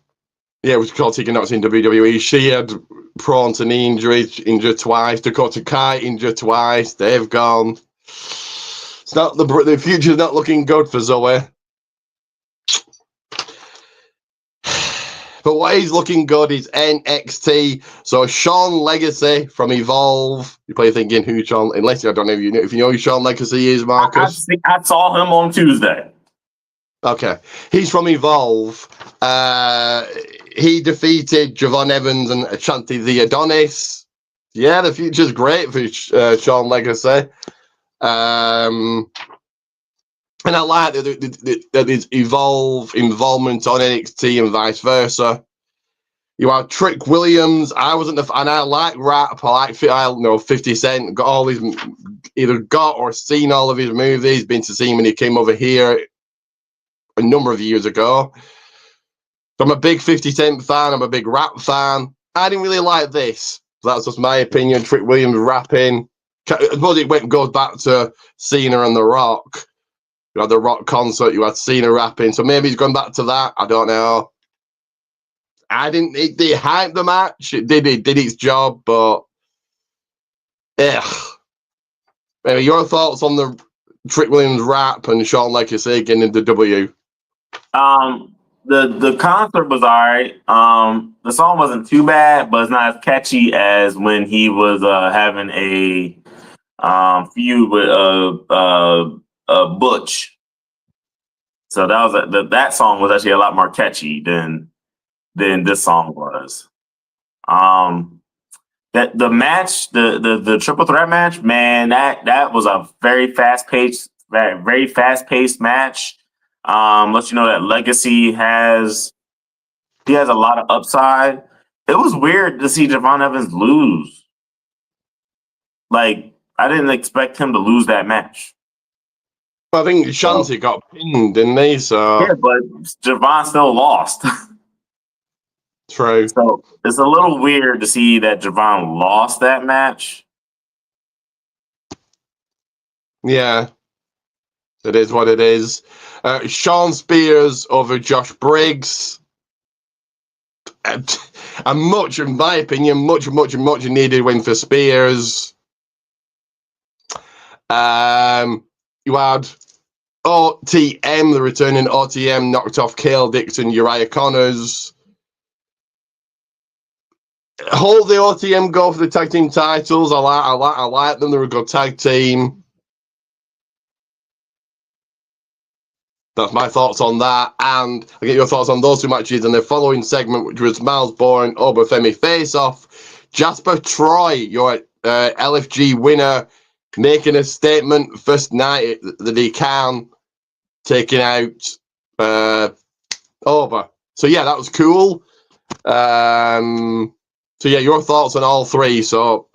Yeah, we call Tegan Knox in WWE. She had prone to knee injury, injured twice. Dakota Kai injured twice. They've gone. It's not the future's not looking good for Zoe. But what is looking good is NXT. So Sean Legacy from Evolve. You're probably thinking who Sean, unless I don't know if you know who Sean Legacy is, Marcus. I saw him on Tuesday. Okay. He's from Evolve. He defeated Javon Evans and Ashanti the Adonis. Yeah, the future's great for Sean Legacy. And I like that there's involvement on NXT and vice versa. You have Trick Williams. I like rap. I like 50 Cent. Got all his, either got or seen all of his movies. Been to see him when he came over here a number of years ago. So I'm a big 50 Cent fan. I'm a big rap fan. I didn't really like this. That's just my opinion. Trick Williams rapping. I suppose it goes back to Cena and The Rock. You had the Rock concert, you had Cena rapping, so maybe he's gone back to that. I don't know. They hyped the match. It did its job, but maybe your thoughts on the Trick Williams rap and Sean Legacy getting into W? the concert was all right. The song wasn't too bad, but it's not as catchy as when he was having a feud with Butch. So that was that song was actually a lot more catchy than this song was. That the match, the triple threat match, man, that was a very fast paced match. Let you know that Legacy has a lot of upside. It was weird to see Javon Evans lose. Like, I didn't expect him to lose that match. I think Shanti got pinned, didn't they? So yeah, but Javon still lost. True. So it's a little weird to see that Javon lost that match. Yeah, it is what it is. Sean Spears over Josh Briggs. A much, in my opinion, much needed win for Spears. You had OTM, the returning OTM, knocked off Cale Dixon, Uriah Connors. Hold the OTM go for the tag team titles. I like them. They're a good tag team. That's my thoughts on that. And I get your thoughts on those two matches in the following segment, which was Miles Bourne, Obafemi face-off. Jasper Troy, your LFG winner, making a statement first night that he can, taking out Over. So yeah, that was cool. So yeah, your thoughts on all three. So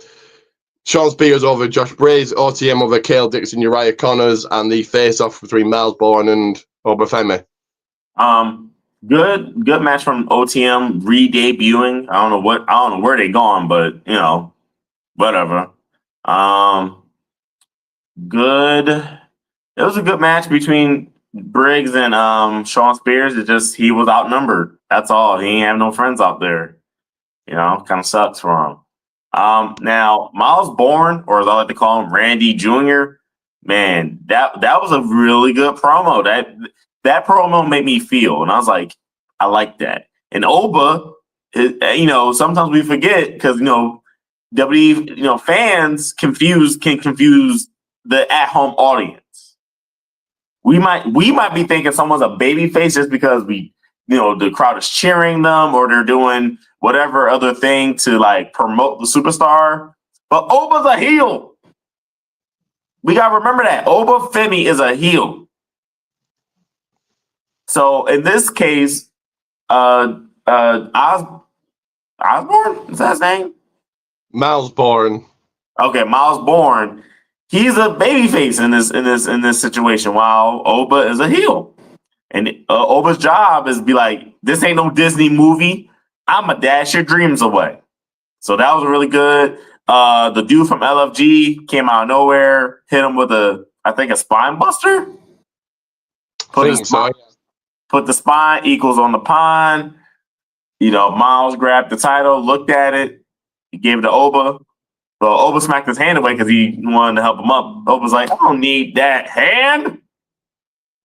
Sean Spears over Josh Briggs, OTM over Cale Dixon, Uriah Connors, and the face-off between Miles Bourne and Obafemi. Good match from OTM re-debuting. I don't know where they gone, but you know, whatever. Good. It was a good match between Briggs and Sean Spears. It's just he was outnumbered. That's all. He ain't have no friends out there. You know, kind of sucks for him. Now Miles Bourne, or as I like to call him, Randy Jr. Man, that was a really good promo. That promo made me feel, and I was like, I like that. And Oba, you know, sometimes we forget because WWE, fans can confuse the at-home audience. We might be thinking someone's a baby face just because the crowd is cheering them or they're doing whatever other thing to like promote the superstar. But Oba's a heel. We gotta remember that Obafemi is a heel. So in this case, Osborne, is that his name? Miles Bourne. Okay, Miles Bourne. He's a babyface in this situation, while Oba is a heel. And Oba's job is to be like, this ain't no Disney movie. I'ma dash your dreams away. So that was really good. The dude from LFG came out of nowhere, hit him with a spine buster. Put the spine equals on the pine. Miles grabbed the title, looked at it, he gave it to Oba. So Oba smacked his hand away because he wanted to help him up. Oba's like, I don't need that hand.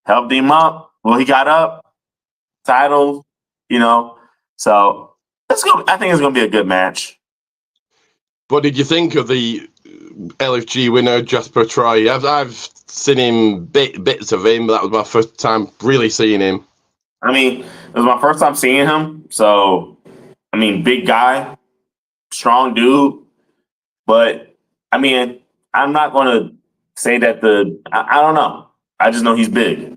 Helped him up. Well, he got up. Title, So I think it's gonna be a good match. What did you think of the LFG winner, Jasper Troy? I've seen him bits of him, but that was my first time really seeing him. I mean, it was my first time seeing him. So, I mean, big guy, strong dude. But, I mean, I'm not going to say that I don't know. I just know he's big.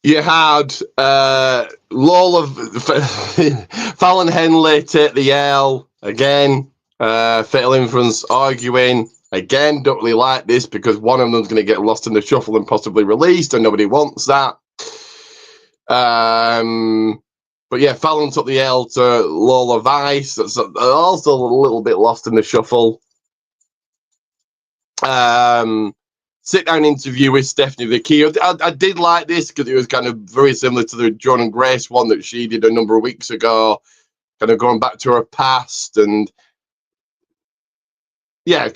You had Lola Fallon Henley take the L again. Fatal Influence arguing. Again, don't really like this because one of them's going to get lost in the shuffle and possibly released, and nobody wants that. But yeah, Fallon took the L to Lola Vice. That's also a little bit lost in the shuffle. Sit-down interview with Stephanie Vicky. I did like this because it was kind of very similar to the Jordan Grace one that she did a number of weeks ago, kind of going back to her past. And yeah,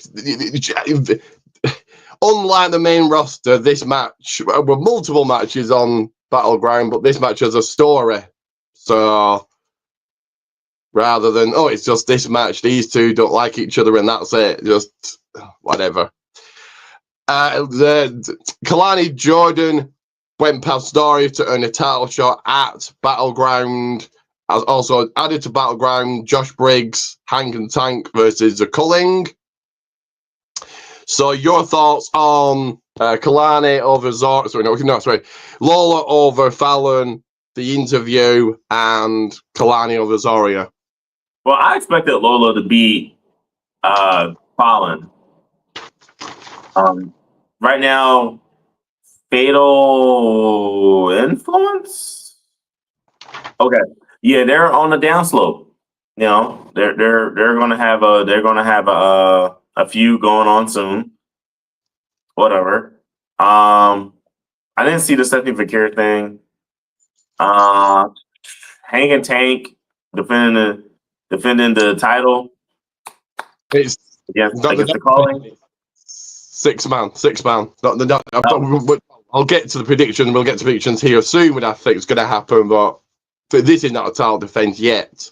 unlike the main roster, this match, well, multiple matches on Battleground, but this match has a story. So rather than, oh, it's just this match, these two don't like each other and that's it, just whatever. Kalani Jordan went past Dory to earn a title shot at Battleground. As also added to Battleground, Josh Briggs, Hank and Tank versus the Culling. So your thoughts on Kalani over Lola over Fallon, the interview, and Kalani over Zoria? Well, I expected Lola to beat Fallon. Right now, Fatal Influence. Okay, yeah, they're on the downslope. You know, they're gonna have a feud going on soon. Whatever. I didn't see the Stephanie Fakir thing. Hank and Tank defending the title. It's against the Calling. 6 man. I'll get to the prediction. We'll get to predictions here soon. What I think is going to happen, but this is not a title defense yet.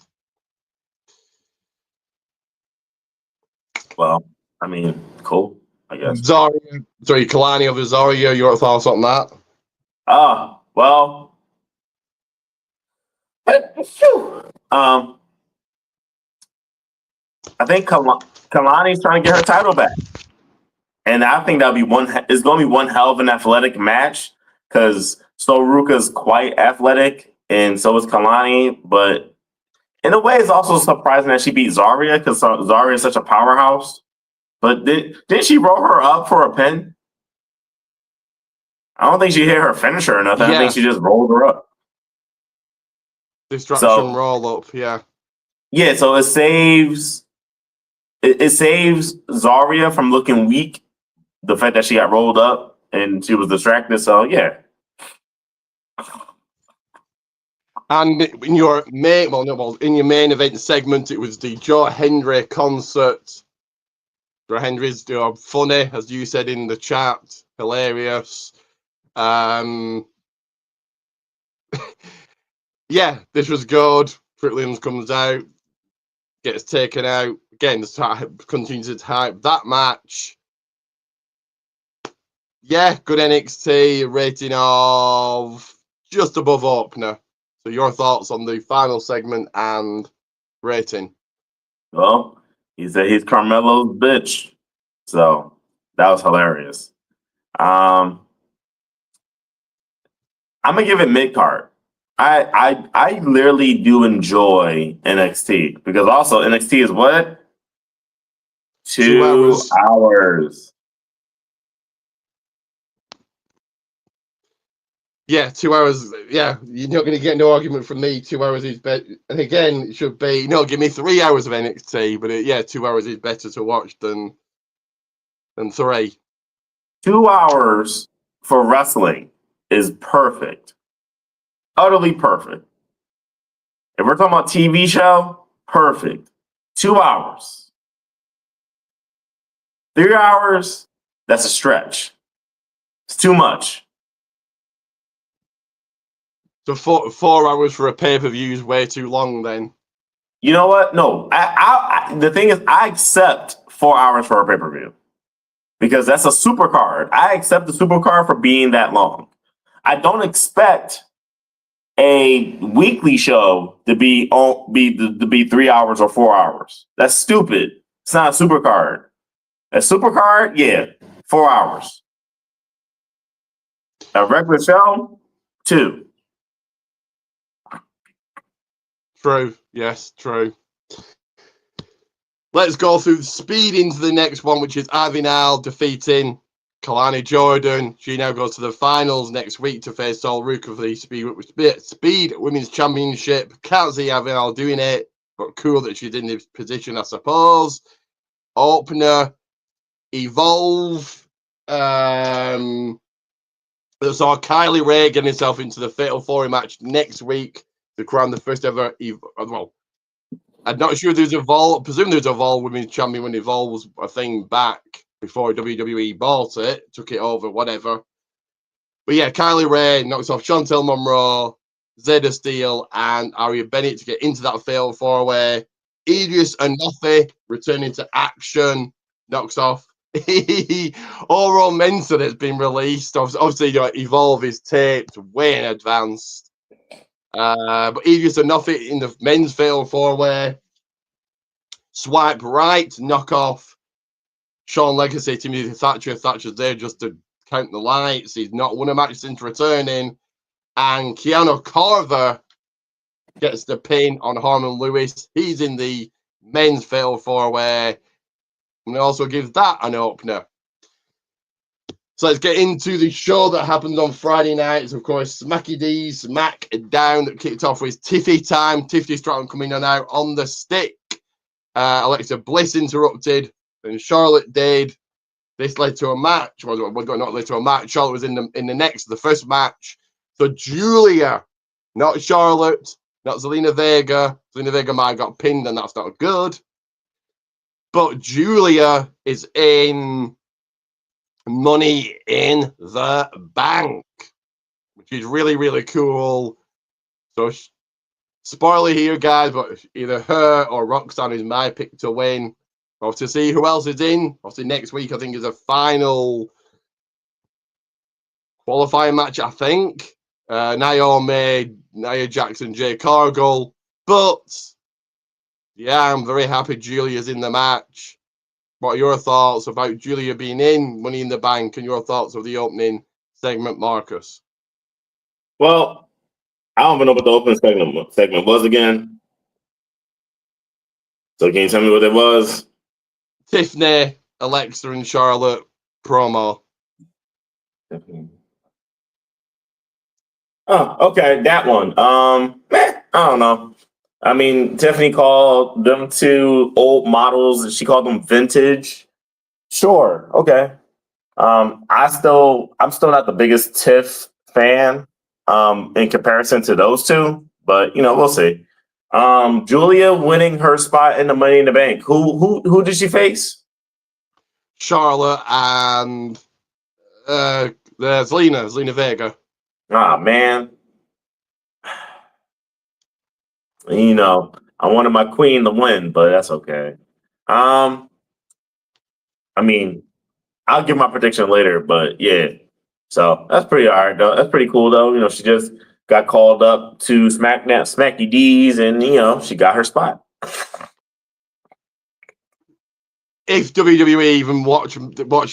Well, I mean, cool. I guess. Kalani over Zoria. Your thoughts on that? Well, I think Kalani's trying to get her title back. And I think that'll be it's going to be one hell of an athletic match because Soruka's quite athletic and so is Kalani. But in a way, it's also surprising that she beat Zarya because Zarya is such a powerhouse. But didn't she roll her up for a pin? I don't think she hit her finisher or nothing. Yeah. I think she just rolled her up. Distraction roll up, yeah. Yeah, so it saves Zarya from looking weak. The fact that she got rolled up and she was distracted, so yeah. And in your main event segment, it was the Joe Hendry concert. Joe Hendry's funny, as you said in the chat, hilarious. Yeah, this was good. Fritliams comes out, gets taken out. Again, continues to hype that match. Yeah, good NXT rating of just above opener. So your thoughts on the final segment and rating? Well, he said he's Carmelo's bitch. So that was hilarious. I'm gonna give it mid-card. I literally do enjoy NXT because also NXT is what? 2 hours. Yeah, 2 hours. Yeah, you're not going to get no argument from me. 2 hours is better. And again, it should be, no, give me 3 hours of NXT. But 2 hours is better to watch than 3. 2 hours for wrestling is perfect. Utterly perfect. If we're talking about TV show, perfect. 2 hours. 3 hours, that's a stretch. It's too much. So 4 hours for a pay-per-view is way too long then. You know what? No. The thing is, I accept 4 hours for a pay-per-view because that's a super card. I accept the super card for being that long. I don't expect a weekly show to be 3 hours or 4 hours. That's stupid. It's not a super card. A super card, yeah, 4 hours. A regular show, 2. True. Yes, true. Let's go through speed into the next one, which is Avinal defeating Kalani Jordan. She now goes to the finals next week to face Sol Ruka for the Speed Women's Championship. Can't see Avinal doing it, but cool that she's in this position, I suppose. Opener, Evolve. Saw Kylie Ray getting herself into the Fatal 4 match next week to crown the first ever. Well, I'm not sure there's Evolve. I presume there's Evolve Women's Champion when Evolve was a thing back before WWE bought it, took it over, whatever. But yeah, Kylie Ray knocks off Chantel Monroe, Zeta Steele, and Aria Bennett to get into that fatal four-way. Idris Enofe returning to action, knocks off Oro Mensah that's been released. Obviously, Evolve is taped way in advance. But Idris Enofe in the men's fatal four-way. Swipe right, knock off Sean Legacy, Timothy Thatcher. Thatcher's there just to count the lights. He's not won a match since returning. And Keanu Carver gets the pin on Harmon Lewis. He's in the men's fatal four-way. And also gives that an opener. So let's get into the show that happened on Friday night. Of course, Smacky D's SmackDown that kicked off with Tiffy time. Tiffy Stratton coming on out on the stick. Alexa Bliss interrupted. Then Charlotte did. This led to a match. Well, not led to a match. Charlotte was in the first match. So Julia, not Charlotte, not Zelina Vega. Zelina Vega might have got pinned, and that's not good. But Julia is in Money in the Bank, which is really, really cool. So, spoiler here, guys, but either her or Roxanne is my pick to win. We'll have to see who else is in. Obviously, next week, I think, is a final qualifying match, I think. Naomi, Nia Jackson, Jay Cargill. But, yeah, I'm very happy Julia's in the match. What are your thoughts about Julia being in Money in the Bank and your thoughts of the opening segment, Marcus? Well, I don't even know what the opening segment was again. So can you tell me what it was? Tiffany, Alexa, and Charlotte promo. Oh, okay, that one. I don't know. I mean, Tiffany called them two old models. She called them vintage. Sure, okay. I'm still not the biggest Tiff fan in comparison to those two, but we'll see. Julia winning her spot in the Money in the Bank. Who did she face? Charlotte and Zelina Vega. Ah, man. I wanted my queen to win, but that's okay. I mean, I'll give my prediction later, but yeah. So that's pretty all right, though. That's pretty cool, though. She just got called up to Smacky D's, and she got her spot. If WWE even watch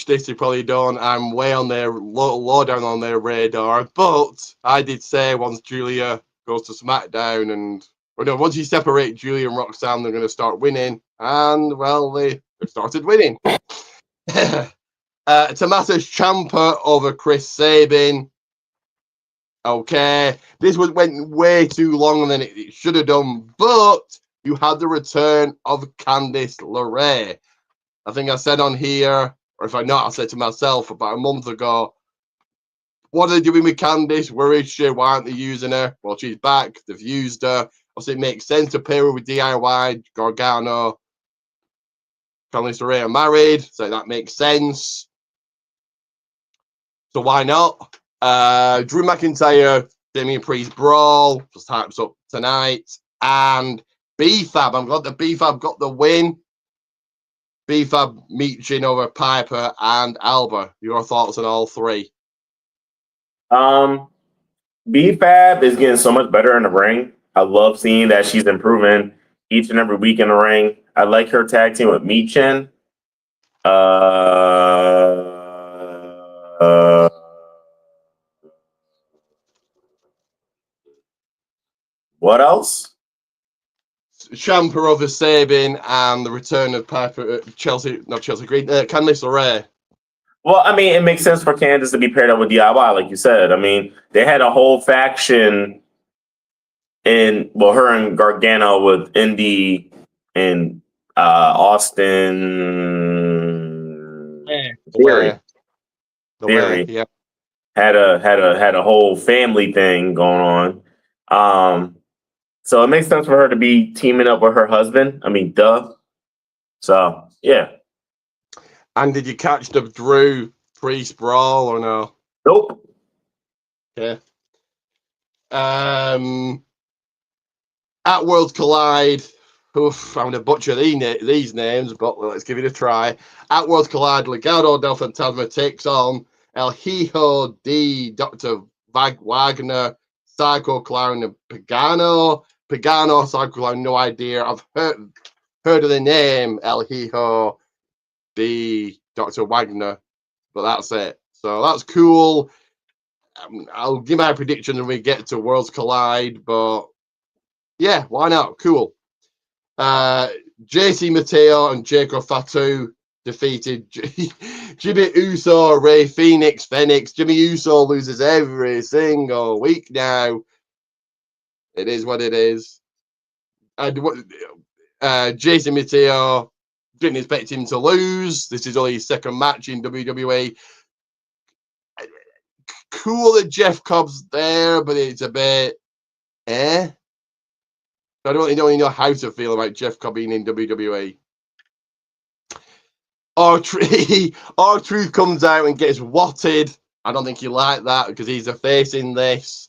this, they probably don't. I'm way on their low down on their radar. But I did say once Julia goes to SmackDown once you separate Julia and Roxanne, they're going to start winning. And, well, they've started winning. Tommaso Ciampa over Chris Sabin. Okay. This went way too long than it should have done. But you had the return of Candice LeRae. I think I said on here, or if I not, I said to myself about a month ago, what are they doing with Candice? Where is she? Why aren't they using her? Well, she's back. They've used her. Also, it makes sense to pair her with DIY, Gargano. Candice LeRae are married, so that makes sense. So why not? Drew McIntyre, Damian Priest brawl, just hypes up tonight. And B-Fab, I'm glad that B-Fab got the win. B-Fab meeting over Piper and Alba. Your thoughts on all three? B-Fab is getting so much better in the ring. I love seeing that she's improving each and every week in the ring. I like her tag team with Michin. What else? Ciampa over Sabin and the return of Piper, Candice LeRae. Well, I mean, it makes sense for Candice to be paired up with DIY, like you said. I mean, they had a whole faction her and Gargano with Indy and Austin Theory. Yeah. Had a whole family thing going on. So it makes sense for her to be teaming up with her husband. I mean, duh. So, yeah. And did you catch the Drew Priest brawl or no? Nope. Yeah. At Worlds Collide, oof, I'm going to butcher these names, but let's give it a try. At Worlds Collide, Legado del Fantasma takes on El Hijo de Dr. Wagner, Psycho Clown, and Pagano. Pagano, Psycho Clown, no idea. I've heard of the name El Hijo de Dr. Wagner, but that's it. So that's cool. I'll give my prediction when we get to Worlds Collide, but yeah, why not? Cool. JC Mateo and Jacob Fatu defeated Jimmy Uso, Ray Phoenix. Jimmy Uso loses every single week now. It is what it is. And JC Mateo, didn't expect him to lose. This is only his second match in WWE. Cool that Jeff Cobb's there, but it's a bit I don't really know how to feel about Jeff Cobb being in WWE. R-Truth comes out and gets watted. I don't think you like that because he's a face in this.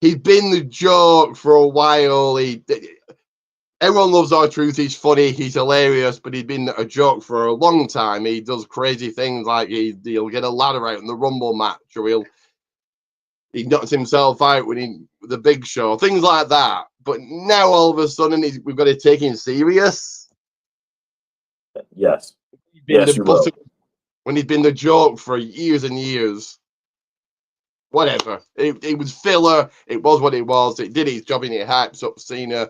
He's been the joke for a while. Everyone loves R-Truth. He's funny. He's hilarious, but he's been a joke for a long time. He does crazy things like he'll get a ladder out in the Rumble match, or he knocks himself out when the Big Show, things like that. But now all of a sudden we've got to take him serious. Yes. Yes, when he's been the joke for years and years. Whatever. It was filler. It was what it was. It did its job and it hypes up Cena.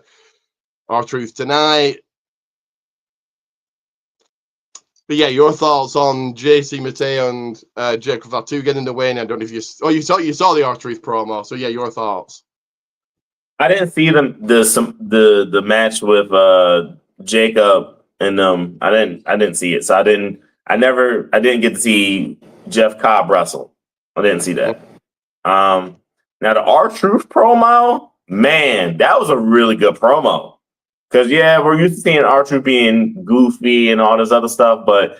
R-Truth tonight. But yeah, your thoughts on JC Mateo and Jacob Fatu getting the win. I don't know if you saw the R-Truth promo. So yeah, your thoughts. I didn't see the match with Jacob and I didn't see it. So I didn't get to see Jeff Cobb wrestle. I didn't see that. Now the R-Truth promo, man, that was a really good promo. Because, yeah, we're used to seeing R-Truth being goofy and all this other stuff, but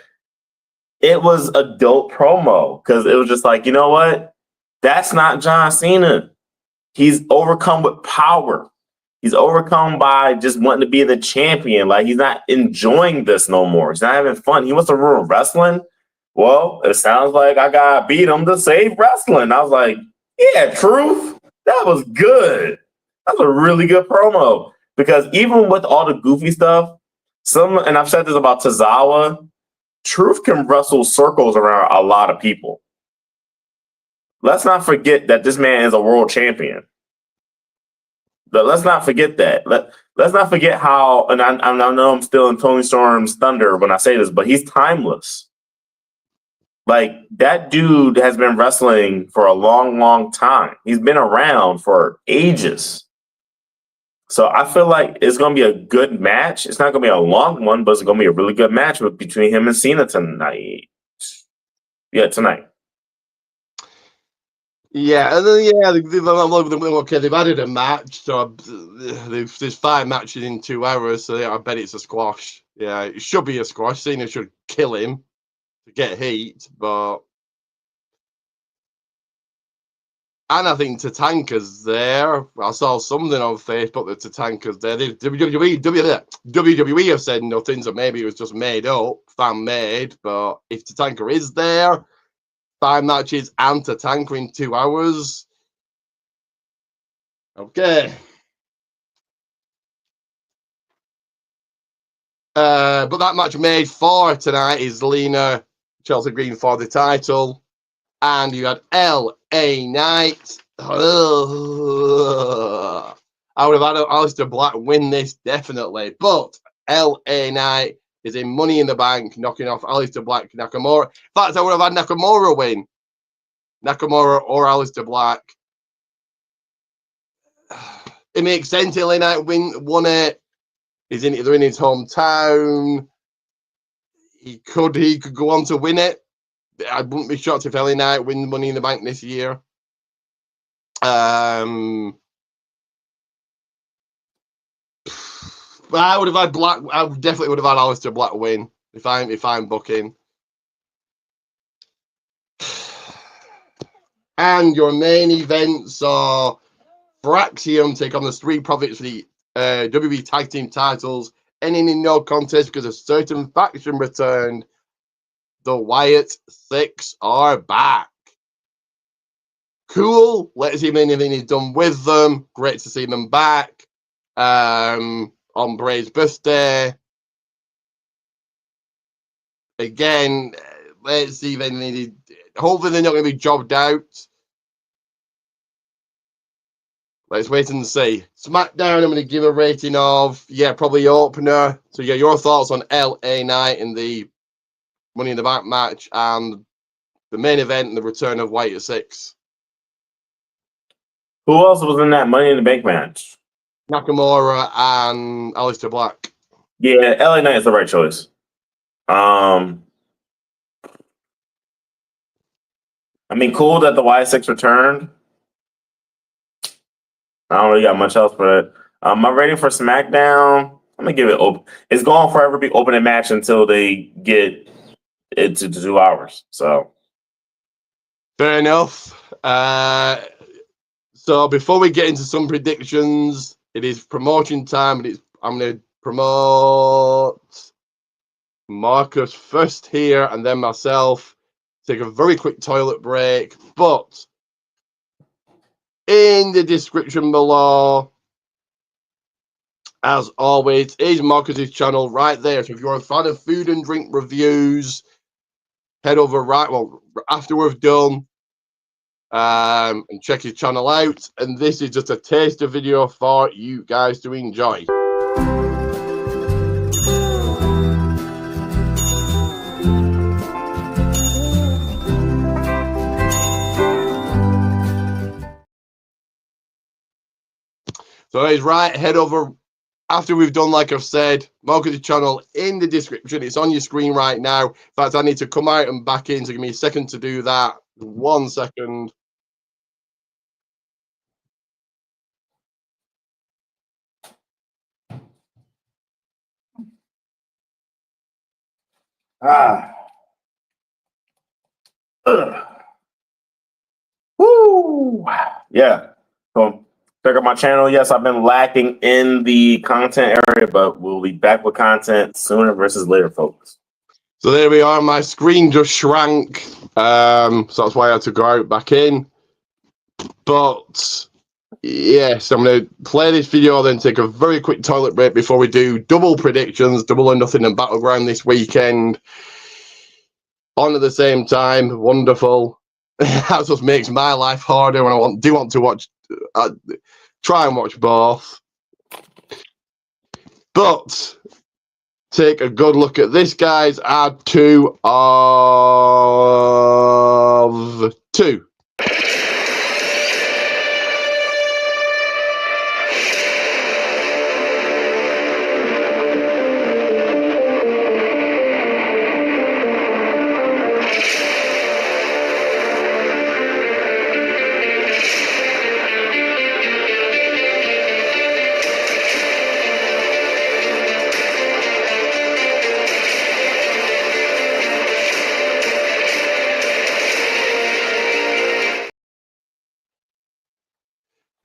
it was a dope promo because it was just like, you know what? That's not John Cena. He's overcome with power. He's overcome by just wanting to be the champion. Like, he's not enjoying this no more. He's not having fun. He wants to ruin wrestling. Well, it sounds like I got to beat him to save wrestling. I was like, yeah, Truth, that was good. That was a really good promo. Because even with all the goofy stuff, and I've said this about Tozawa, Truth can wrestle circles around a lot of people. Let's not forget that this man is a world champion. But let's not forget that. Let's not forget how, and I know I'm still in Tony Storm's thunder when I say this, but he's timeless. Like, that dude has been wrestling for a long, long time. He's been around for ages. So I feel like it's going to be a good match. It's not going to be a long one, but it's going to be a really good match between him and Cena tonight. Yeah, tonight. Yeah, and then they've added a match, so there's 5 matches in 2 hours, so yeah, I bet it's a squash. Yeah, it should be a squash. Cena should kill him to get heat, but and I think Tatanka's there. I saw something on Facebook that Tatanka's there. WWE have said nothing, so maybe it was just made up, fan made. But if Tatanka is there, 5 matches and Tatanka in 2 hours. Okay. But that match made for tonight is Lena Chelsea Green for the title. And you had LA Knight. I would have had Aleister Black win this, definitely. But LA Knight is in Money in the Bank, knocking off Aleister Black, Nakamura. In fact, I would have had Nakamura win. Nakamura or Aleister Black. It makes sense. LA Knight won it. They're in his hometown. He could go on to win it. I wouldn't be shocked if LA Knight wins Money in the Bank this year. But I would have had Black. I definitely would have had Aleister Black win. if I'm booking. And your main events are Braxium take on the Street Profits for the WWE Tag Team titles, ending in no contest because a certain faction returned. The Wyatt Six are back. Cool. Let's see if anything is done with them. Great to see them back. On Bray's birthday. Again, let's see if anything. Hopefully they're not going to be jobbed out. Let's wait and see. SmackDown, I'm going to give a rating of, probably opener. So, your thoughts on LA Knight in the Money in the Bank match and the main event and the return of Wyatt Six. Who else was in that Money in the Bank match? Nakamura and Aleister Black. Yeah, LA Knight is the right choice. I mean, cool that the Y6 returned. I don't really got much else, but my rating for SmackDown, I'm gonna give it open. It's going to forever be opening match until they get it to 2 hours. So fair enough. So before we get into some predictions, it is promotion time. I'm going to promote Marcus first here, and then myself. Take a very quick toilet break, but in the description below, as always, is Marcus's channel right there. So if you're a fan of food and drink reviews, head over after we've done, and check his channel out. And this is just a taster video for you guys to enjoy. So he's right, head over after we've done, like I've said, Marcus' channel in the description. It's on your screen right now. In fact, I need to come out and back in, so give me a second to do that. 1 second. Woo! Yeah. So check out my channel. Yes, I've been lacking in the content area, but we'll be back with content sooner versus later, folks. So there we are. My screen just shrank. So that's why I had to go out back in. But yes, I'm going to play this video, then take a very quick toilet break before we do double predictions, Double or Nothing and Battleground this weekend. On at the same time. Wonderful. That just makes my life harder when I do want to watch. Try and watch both. But take a good look at this, guys. Add 2 of 2.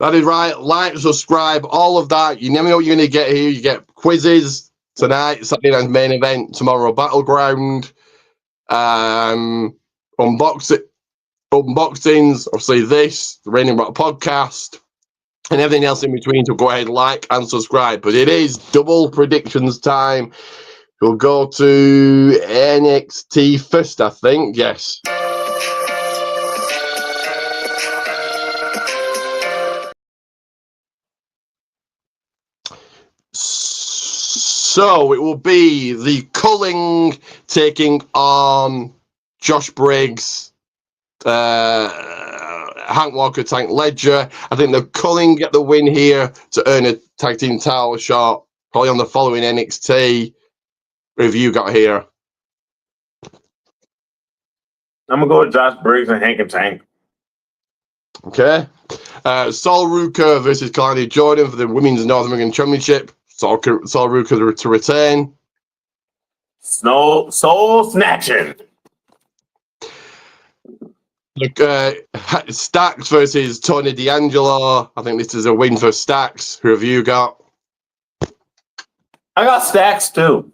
That is right. Like, subscribe, all of that. You never know what you're going to get here. You get quizzes tonight, Saturday night's main event, tomorrow Battleground, unboxings, obviously this, the Raining Rock podcast, and everything else in between. So go ahead, like and subscribe. But it is double predictions time. We'll go to NXT first, I think. Yes. So it will be the Culling taking on Josh Briggs, Hank Walker, Tank Ledger. I think the Culling get the win here to earn a tag team title shot, probably on the following NXT. What have you got here? I'm gonna go with Josh Briggs and Hank and Tank. Okay. Sol Ruka versus Kalani Jordan for the Women's North American Championship. Sol Ruka to retain. Soul snatching. Look, Stacks versus Tony D'Angelo. I think this is a win for Stacks. Who have you got? I got Stacks too.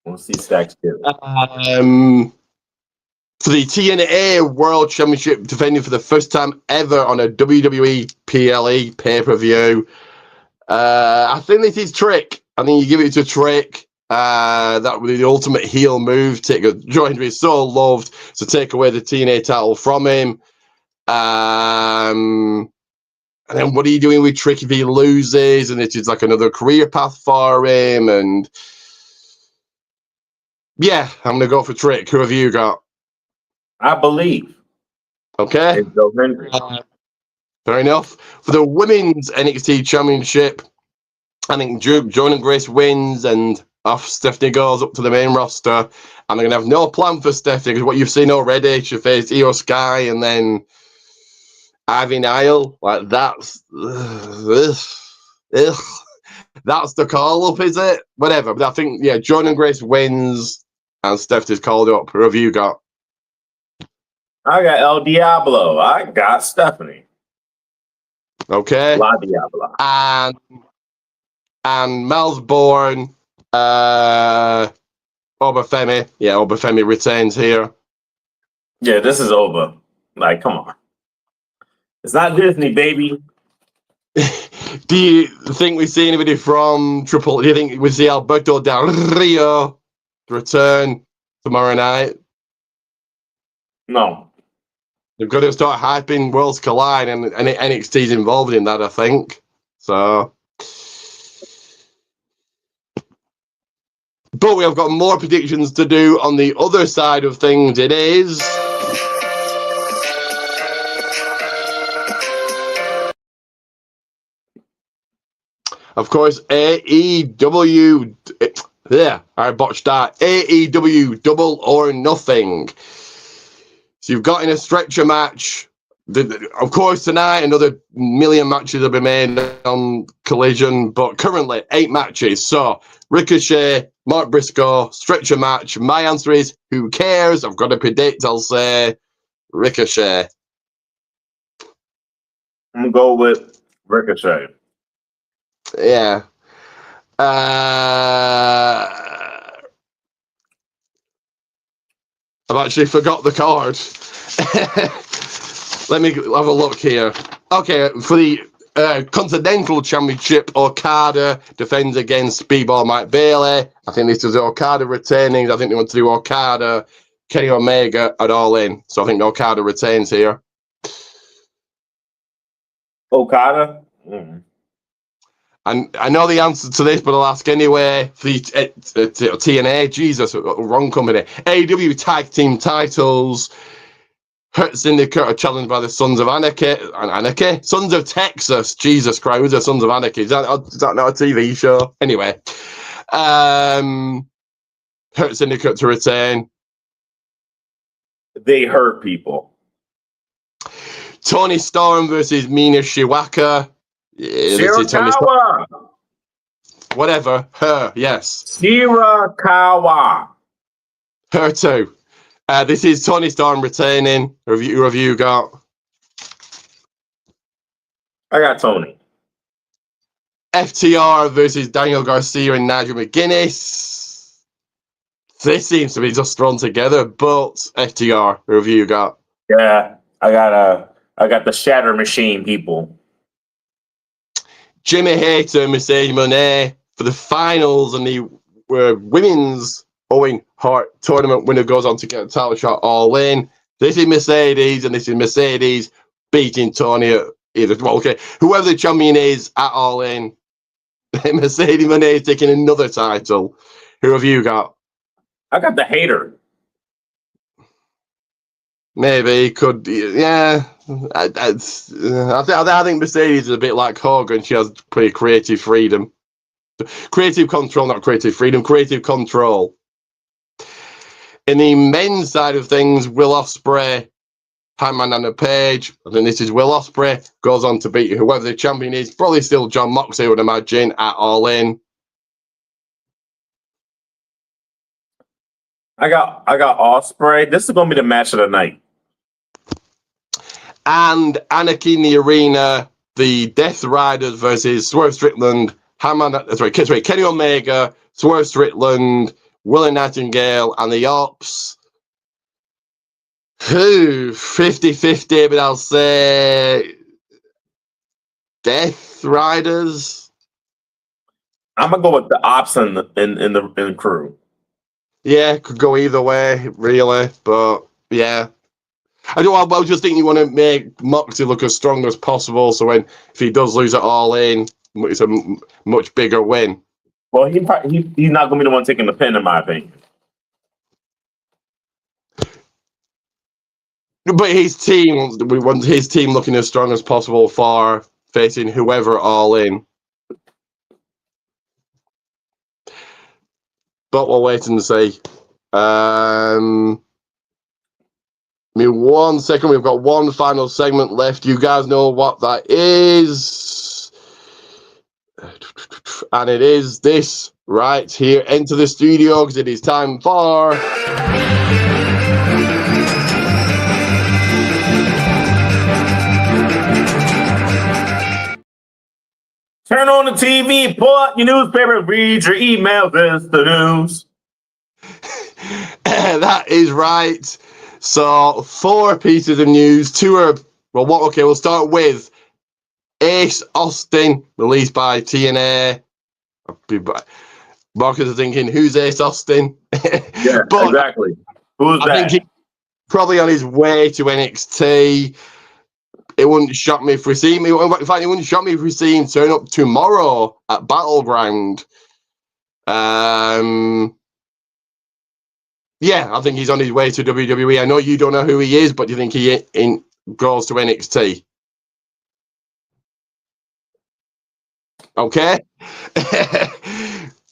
We'll see Stacks too. For the TNA World Championship, defending for the first time ever on a WWE PLE pay-per-view. I think this is Trick. I think you give it to Trick. That would be the ultimate heel move. Joined me so loved to take away the TNA title from him. And then what are you doing with Trick if he loses? And it is like another career path for him. And yeah, I'm gonna go for Trick. Who have you got? I believe. Okay. It's Joe Hendry. Fair enough. For the women's NXT Championship, I think Jordan Grace wins and off Stephanie goes up to the main roster. And I'm going to have no plan for Stephanie because what you've seen already, she faced Io Sky and then Ivy Nile. Like, that's the call up, is it? Whatever. But I think, yeah, Jordan Grace wins and Stephanie's called up. Who have you got? I got El Diablo. I got Stephanie. Okay. La Diablo. And Mel's born. Obafemi. Yeah, Obafemi retains here. Yeah, this is over. Like, come on. It's not Disney, baby. Do you think we see anybody from Triple? Do you think we see Alberto Del Rio return tomorrow night? No. They've got to start hyping Worlds Collide, and NXT's involved in that, I think. So, but we have got more predictions to do on the other side of things. It is of course AEW. Yeah, I botched that. AEW Double or Nothing. So you've got in a stretcher match. Of course, tonight another million matches will be made on Collision, but currently 8 matches. So Ricochet, Mark Briscoe, stretcher match. My answer is who cares? I've got to predict. I'll say Ricochet. I'm going to go with Ricochet. Yeah. I've actually forgot the card. Let me have a look here. Okay, for the Continental Championship, Okada defends against Speedball Mike Bailey. I think this is Okada retaining. I think they want to do Okada, Kenny Omega at All In. So I think Okada retains here. Okada? And I know the answer to this, but I'll ask anyway. For the TNA, Jesus, wrong company. AEW Tag Team titles. Hurt Syndicate are challenged by the Sons of Anarchy. Sons of Texas. Jesus Christ, who's the Sons of Anarchy? Is that not a TV show? Anyway. Hurt Syndicate to retain. They hurt people. Tony Storm versus Mina Shiwaka. Shirakawa. Whatever. Her, yes. Shirakawa. Her too. This is Tony Storm retaining. Who have you got? I got Tony. FTR versus Daniel Garcia and Nigel McGuinness. This seems to be just thrown together, but FTR. Who have you got? Yeah, I got the Shatter Machine people. Jimmy Hayter, Mercedes Moné for the finals, and the women's Owen Hart tournament winner goes on to get a title shot All In. This is Mercedes, and this is Mercedes beating Tony at either. Well, okay, whoever the champion is at All In, Mercedes Moné is taking another title. Who have you got? I got the Hater. Maybe could, yeah. I think Mercedes is a bit like Hogan. She has pretty creative freedom, creative control, not creative freedom, creative control. In the men's side of things, Will Ospreay, Hangman and Page. I think this is Will Ospreay goes on to beat whoever the champion is. Probably still John Moxley, I would imagine, at All In. I got Ospreay. This is gonna be the match of the night. And Anarchy in the Arena, the Death Riders versus Swerve Strickland, Kenny Omega, Swerve Strickland, Willie Nightingale, and the Ops. 50-50, but I'll say Death Riders. I'm gonna go with the Ops in the crew. Yeah, could go either way, really, but yeah. I was just thinking you want to make Moxley look as strong as possible, so if he does lose it all in, it's a much bigger win. Well, he's not gonna be the one taking the pin, in my opinion. But we want his team looking as strong as possible for facing whoever all in. But we'll wait and see. Give me 1 second. We've got one final segment left. You guys know what that is. And it is this right here. Enter the studio because it is time for... Turn on the TV, pull out your newspaper, read your email. This the news. That is right. So 4 pieces of news. 2 are we'll start with Ace Austin, released by TNA. Marcus is thinking, who's Ace Austin? Yeah, but exactly. Who's that? I think he's probably on his way to NXT. It wouldn't shock me if we see him. In fact, it wouldn't shock me if we see him turn up tomorrow at Battleground. Yeah, I think he's on his way to WWE. I know you don't know who he is, but do you think he goes to NXT? Okay.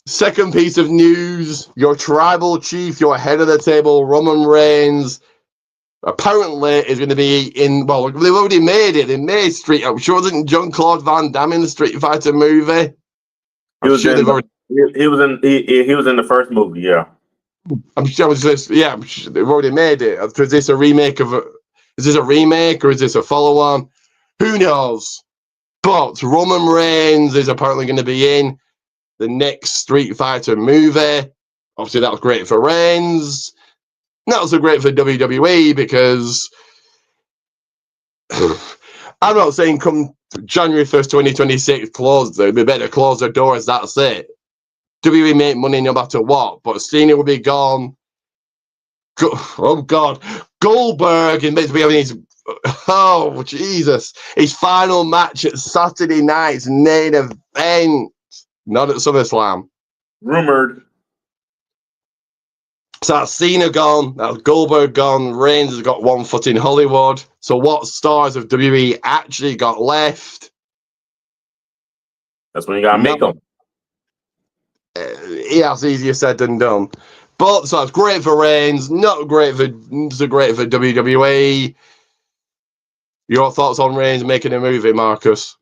Second piece of news, your tribal chief, your head of the table, Roman Reigns, apparently is going to be in, well, they've already made it. They made Street, I'm sure isn't Jean-Claude Van Damme in the Street Fighter movie? He was in the first movie, yeah. I'm sure they've already made it. Is this a remake or is this a follow-on? Who knows? But Roman Reigns is apparently going to be in the next Street Fighter movie. Obviously, that was great for Reigns. Not so great for WWE because I'm not saying come January 1st, 2026, we better close the doors, that's it. WWE make money no matter what, but Cena will be gone. Oh, God. Goldberg is meant to be having his final match at Saturday night's main event, not at SummerSlam. Rumored. So that's Cena gone, that's Goldberg gone, Reigns has got one foot in Hollywood. So what stars of WWE actually got left? That's when you gotta make them. Yeah, it's easier said than done. But so it's great for Reigns, not so great for WWE. Your thoughts on Reigns making a movie, Marcus?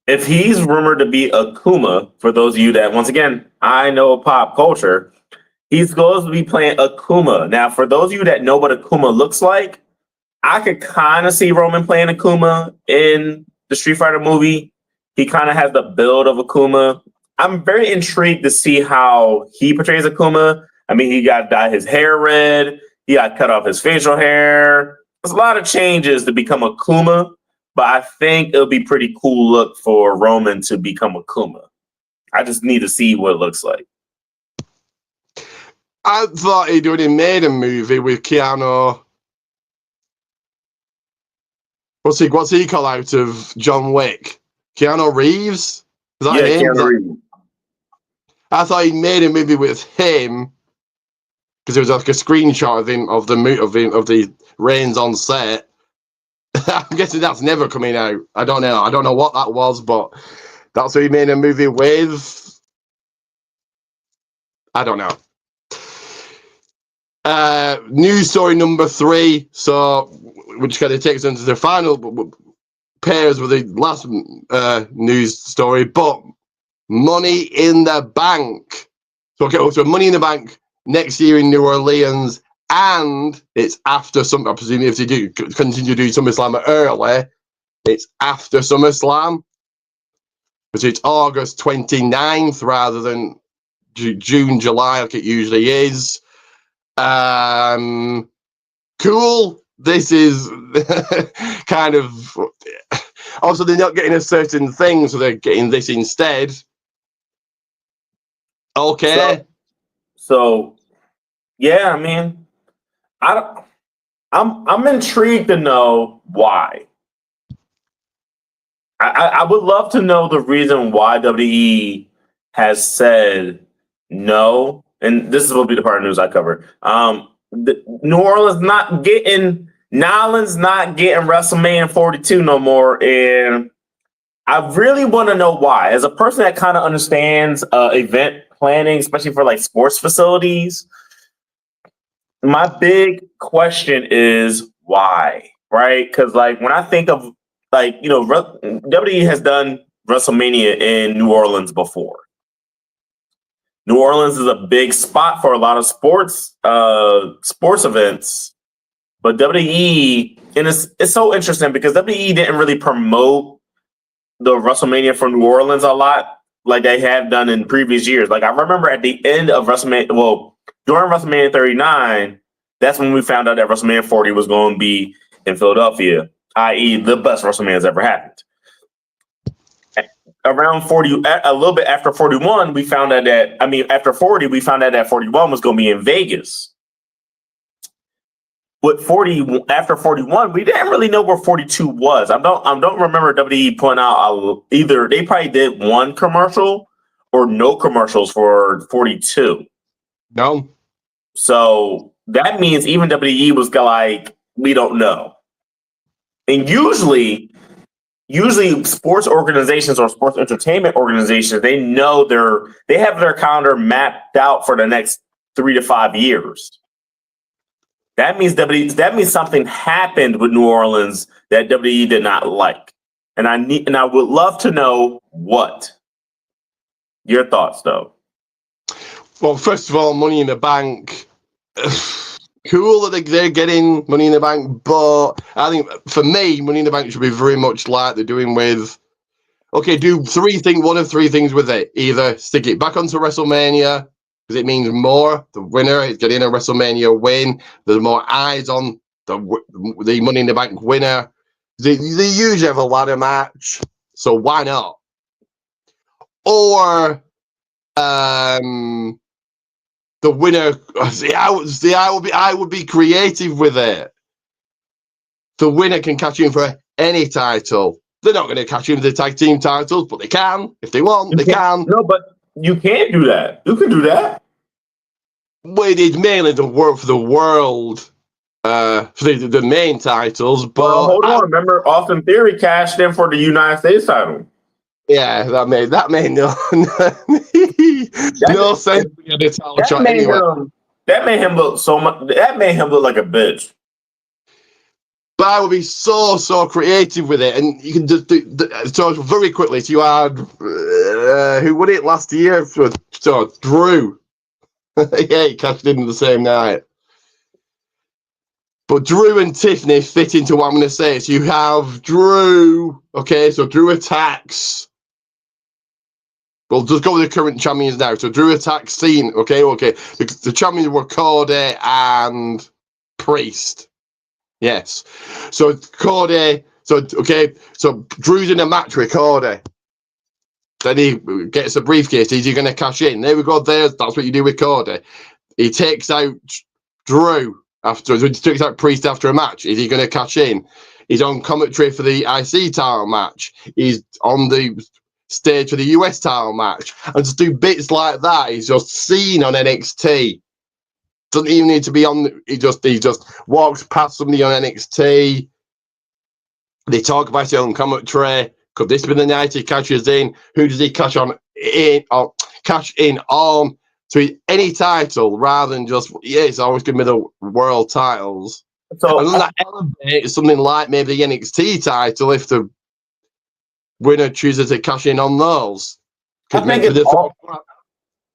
If he's rumored to be Akuma, for those of you that, once again, I know pop culture, he's supposed to be playing Akuma. Now, for those of you that know what Akuma looks like, I could kind of see Roman playing Akuma in the Street Fighter movie. He kind of has the build of Akuma. I'm very intrigued to see how he portrays Akuma. I mean, he got dyed his hair red. He got cut off his facial hair. There's a lot of changes to become Akuma, but I think it'll be pretty cool look for Roman to become Akuma. I just need to see what it looks like. I thought he'd already made a movie with Keanu. What's he called out of John Wick? Keanu Reeves? Is that him? Keanu Reeves. I thought he made a movie with him because it was like a screenshot of him of the Reigns on set. I'm guessing that's never coming out. I don't know what that was, but that's who he made a movie with. I don't know. News story number 3. So, which kind of takes us into the final pairs with the last news story, but Money in the Bank. So, okay, so Money in the Bank next year in New Orleans, and it's after some. I presume if they do continue to do SummerSlam early, it's after SummerSlam, because it's August 29th rather than June, July, like it usually is. Cool. This is kind of. Also, they're not getting a certain thing, so they're getting this instead. Okay. So yeah, I mean, I'm intrigued to know why. I would love to know the reason why WWE has said no, and this will be the part of news I cover. New Orleans not getting Nolans not getting WrestleMania 42 no more, and I really want to know why. As a person that kind of understands event planning, especially for like sports facilities, my big question is why, right? Because like when I think of like, you know, WWE has done WrestleMania in New Orleans before. New Orleans is a big spot for a lot of sports events, but WWE, and it's so interesting because WWE didn't really promote the WrestleMania for New Orleans a lot like they have done in previous years. Like I remember at the end of WrestleMania, well, during WrestleMania 39, that's when we found out that WrestleMania 40 was going to be in Philadelphia, i.e. the best WrestleMania's ever happened. Around 40, a little bit after 41, we found out that, I mean, after 40, we found out that 41 was going to be in Vegas. With 40, after 41, we didn't really know where 42 was. I don't remember WWE putting out either. They probably did one commercial or no commercials for 42. No. So that means even WWE was like, we don't know. And usually sports organizations or sports entertainment organizations, they know they have their calendar mapped out for the next 3 to 5 years. That means something happened with New Orleans that WWE did not like. And I would love to know what. Your thoughts though. Well, first of all, Money in the Bank. Cool that they're getting Money in the Bank, but I think for me, Money in the Bank should be very much like they're doing with. Okay, do one of three things with it. Either stick it back onto WrestleMania, because it means more. The winner is getting a WrestleMania win. There's more eyes on the Money in the Bank winner. They usually have a ladder match, so why not? Or the winner. I would be creative with it. The winner can catch in for any title. They're not going to catch in for the tag team titles, but they can if they want. They can. No, but you can't do that. You can do that. Well, it's mainly for the world, for the main titles. But well, hold on. Remember, Austin Theory cashed in for the United States title. Yeah, that made no no sense. That made him look so much. That made him look like a bitch. But I would be so creative with it, and you can just do so very quickly. So you had who won it last year? So Drew. Yeah, he cashed in the same night. But Drew and Tiffany fit into what I'm going to say. So you have Drew. Okay, so Drew attacks. We'll just go with the current champions now. So Drew attacks Cena. Okay. The champions were Cody and Priest. Yes. So Cody. So Drew's in a match with Cody. Then he gets a briefcase. Is he going to cash in? There we go. That's what you do with Cody. He takes out Drew after. He takes out Priest after a match. Is he going to cash in? He's on commentary for the IC title match. He's on the stage for the US title match, and just do bits like that. He's just seen on NXT. Doesn't even need to be on. He just walks past somebody on NXT. They talk about it on commentary. Could this be the night he cashes in? Who does he cash in on? So any title rather than just it's always going to be the world titles. So and then that elevates something like maybe the NXT title if the winner chooses to cash in on those. I think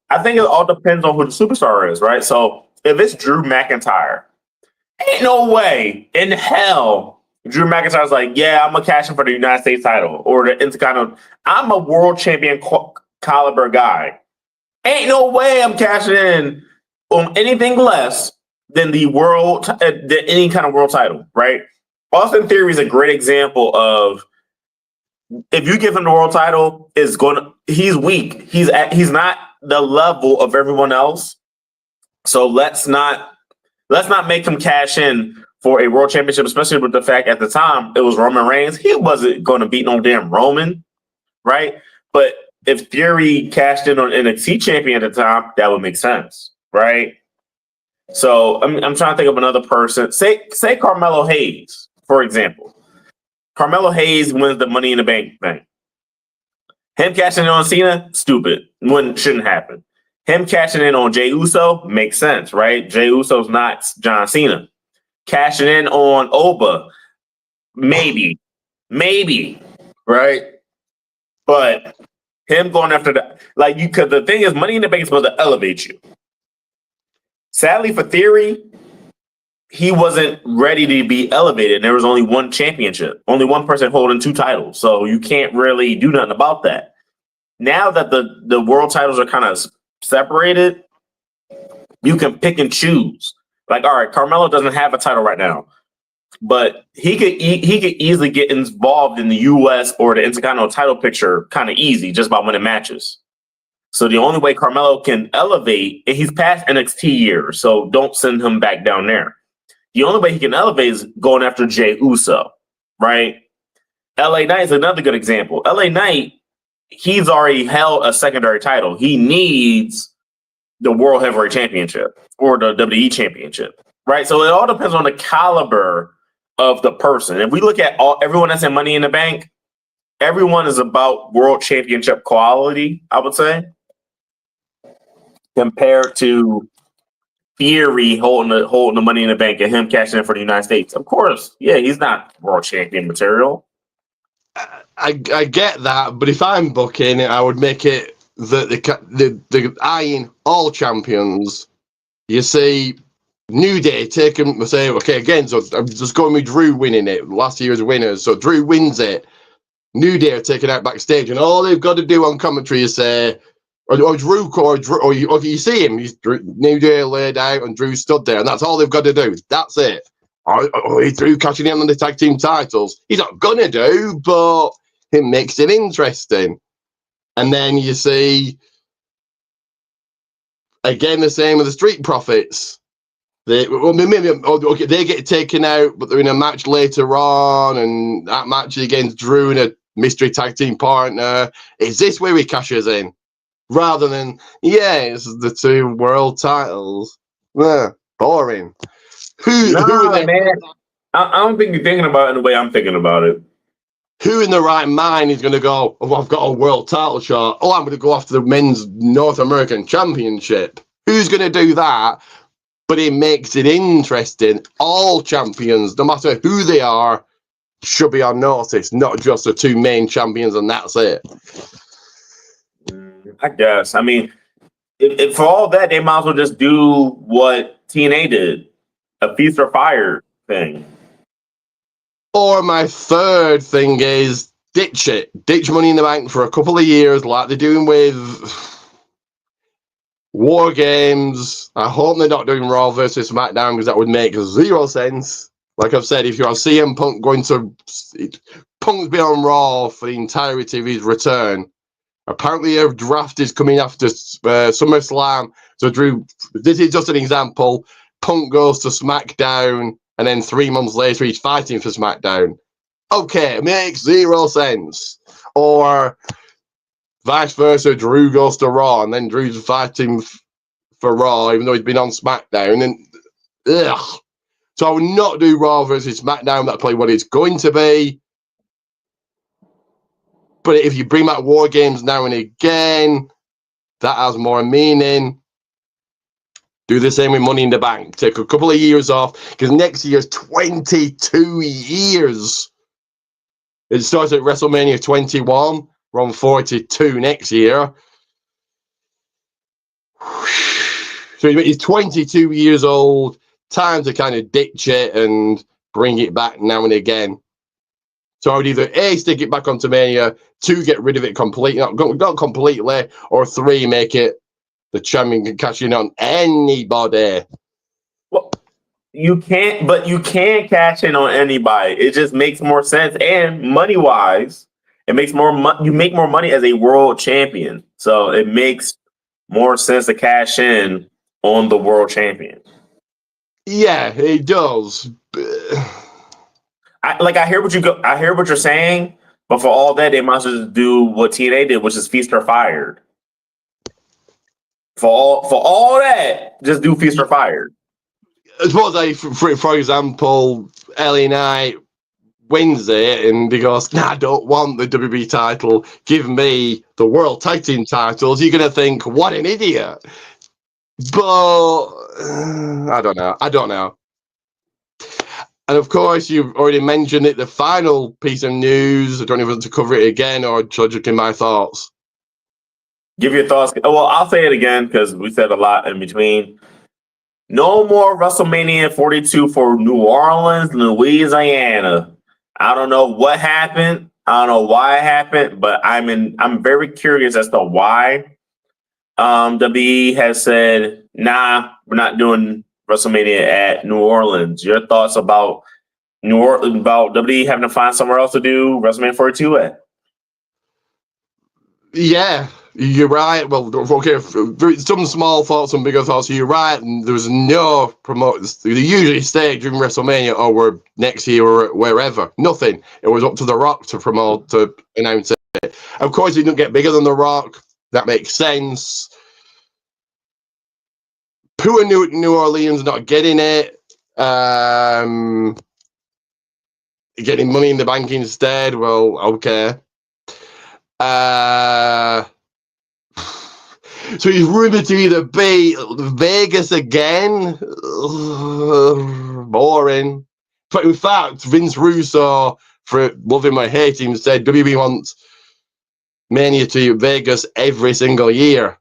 I think it all depends on who the superstar is, right? So if it's Drew McIntyre, ain't no way in hell Drew McIntyre's like, yeah, I'm gonna cash in for the United States title or the Intercontinental. I'm a world champion caliber guy. Ain't no way I'm cashing in on anything less than the than any kind of world title, right? Austin Theory is a great example of if you give him the world title, he's weak. He's not the level of everyone else. So let's not make him cash in for a world championship, especially with the fact at the time it was Roman Reigns. He wasn't going to beat no damn Roman, right? But if Theory cashed in on NXT champion at the time, that would make sense, right? So I'm trying to think of another person. Say Carmelo Hayes, for example. Carmelo Hayes wins the Money in the Bank thing. Him cashing in on Cena, stupid. Shouldn't happen. Him cashing in on Jey Uso makes sense, right? Jey Uso's not John Cena. Cashing in on Oba, maybe, right? But him going after because the thing is, Money in the Bank is supposed to elevate you. Sadly for Theory, he wasn't ready to be elevated. There was only one championship, only one person holding 2 titles. So you can't really do nothing about that. Now that the world titles are kind of separated, you can pick and choose. Like, all right, Carmelo doesn't have a title right now, but he could easily get involved in the U.S. or the Intercontinental title picture kind of easy just by winning matches. So the only way Carmelo can elevate, and he's past NXT years, so don't send him back down there. The only way he can elevate is going after Jey Uso, right? LA Knight is another good example. LA Knight, he's already held a secondary title. He needs the World Heavyweight Championship or the WWE Championship, right? So it all depends on the caliber of the person. If we look at everyone that's in Money in the Bank, everyone is about World Championship quality, I would say, compared to Theory holding the Money in the Bank and him cashing in for the United States. Of course, yeah, he's not World Champion material. I get that, but if I'm booking, I would make it that the eyeing all champions. You see, New Day take them. Say, okay, again. So I'm just going with Drew winning it. Last year's winners. So Drew wins it. New Day are taken out backstage, and all they've got to do on commentary is say, or Drew, or you see him. New Day laid out, and Drew stood there, and that's all they've got to do. That's it. Or Drew catching in on the tag team titles. He's not gonna do, but it makes it interesting. And then you see, again, the same with the Street Profits. They get taken out, but they're in a match later on, and that match against Drew and a mystery tag team partner. Is this where he cashes in? Rather than, it's the 2 world titles. Boring. Who man. I don't think you're thinking about it in the way I'm thinking about it. Who in the right mind is going to go, I've got a world title shot. I'm going to go after the men's North American Championship. Who's going to do that? But it makes it interesting. All champions, no matter who they are, should be on notice, not just the 2 main champions, and that's it. I guess. I mean, if for all that, they might as well just do what TNA did, a feast or fire thing. Or my third thing is ditch it. Ditch Money in the Bank for a couple of years, like they're doing with War Games. I hope they're not doing Raw versus SmackDown, because that would make 0 sense. Like I've said, if you have CM Punk Punk's been on Raw for the entirety of his return. Apparently, a draft is coming after SummerSlam. So, Drew, this is just an example. Punk goes to SmackDown, and then 3 months later, he's fighting for SmackDown. Okay, it makes 0 sense. Or vice versa, Drew goes to Raw, and then Drew's fighting for Raw, even though he's been on SmackDown. And ugh. So I would not do Raw versus SmackDown. That's probably what it's going to be. But if you bring back War Games now and again, that has more meaning. Do the same with Money in the Bank. Take a couple of years off, because next year's 22 years. It starts at WrestleMania 21. We're on 42 next year. So he's 22 years old. Time to kind of ditch it and bring it back now and again. So I would either A, stick it back onto Mania, 2, get rid of it completely, not completely, or 3, make it the champion can cash in on anybody. Well, you can cash in on anybody. It just makes more sense, and money wise, it makes more money. You make more money as a world champion, so it makes more sense to cash in on the world champion. Yeah, it does. I hear what you're saying, but for all that, they might as well just do what TNA did, which is feast or fired. For all that, just do feast or fired. I suppose, like, for example, LA Knight wins it and he goes, "Nah, I don't want the WB title. Give me the World Tag Team titles." You're gonna think, "What an idiot!" But I don't know. And of course, you've already mentioned it. The final piece of news. I don't even want to cover it again, or should I give my thoughts? Give your thoughts. Well, I'll say it again because we said a lot in between. No more WrestleMania 42 for New Orleans, Louisiana. I don't know what happened. I don't know why it happened, but I'm very curious as to why. WWE has said, "Nah, we're not doing WrestleMania at New Orleans." Your thoughts about about WWE having to find somewhere else to do WrestleMania 42 at? Yeah, you're right. Well, okay, some small thoughts, some bigger thoughts. You're right. And there was no promoters. They usually stay during WrestleMania or we're next year or wherever. Nothing. It was up to The Rock to promote, to announce it. Of course, he didn't get bigger than The Rock. That makes sense. Poor New Orleans not getting it. Getting Money in the Bank instead. Well, okay. So he's rumored to either be Vegas again. Boring. But in fact, Vince Russo, for love him or hate him, said WWE wants Mania to Vegas every single year.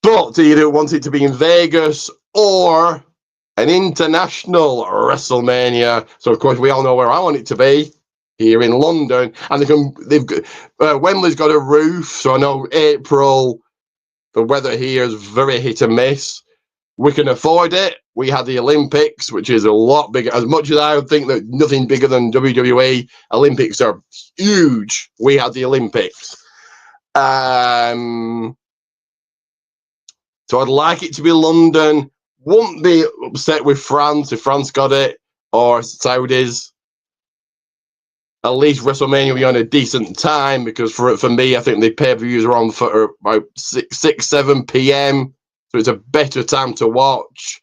But they either want it to be in Vegas or an international WrestleMania. So of course we all know where I want it to be, here in London. And Wembley's got a roof, so I know April the weather here is very hit and miss. We can afford it. We had the Olympics, which is a lot bigger. As much as I would think that nothing bigger than WWE, Olympics are huge. We had the Olympics. So I'd like it to be London. Won't be upset with France if France got it, or Saudis. At least WrestleMania will be on a decent time, because for me, I think the pay-per-views are on for about 7 p.m. So it's a better time to watch.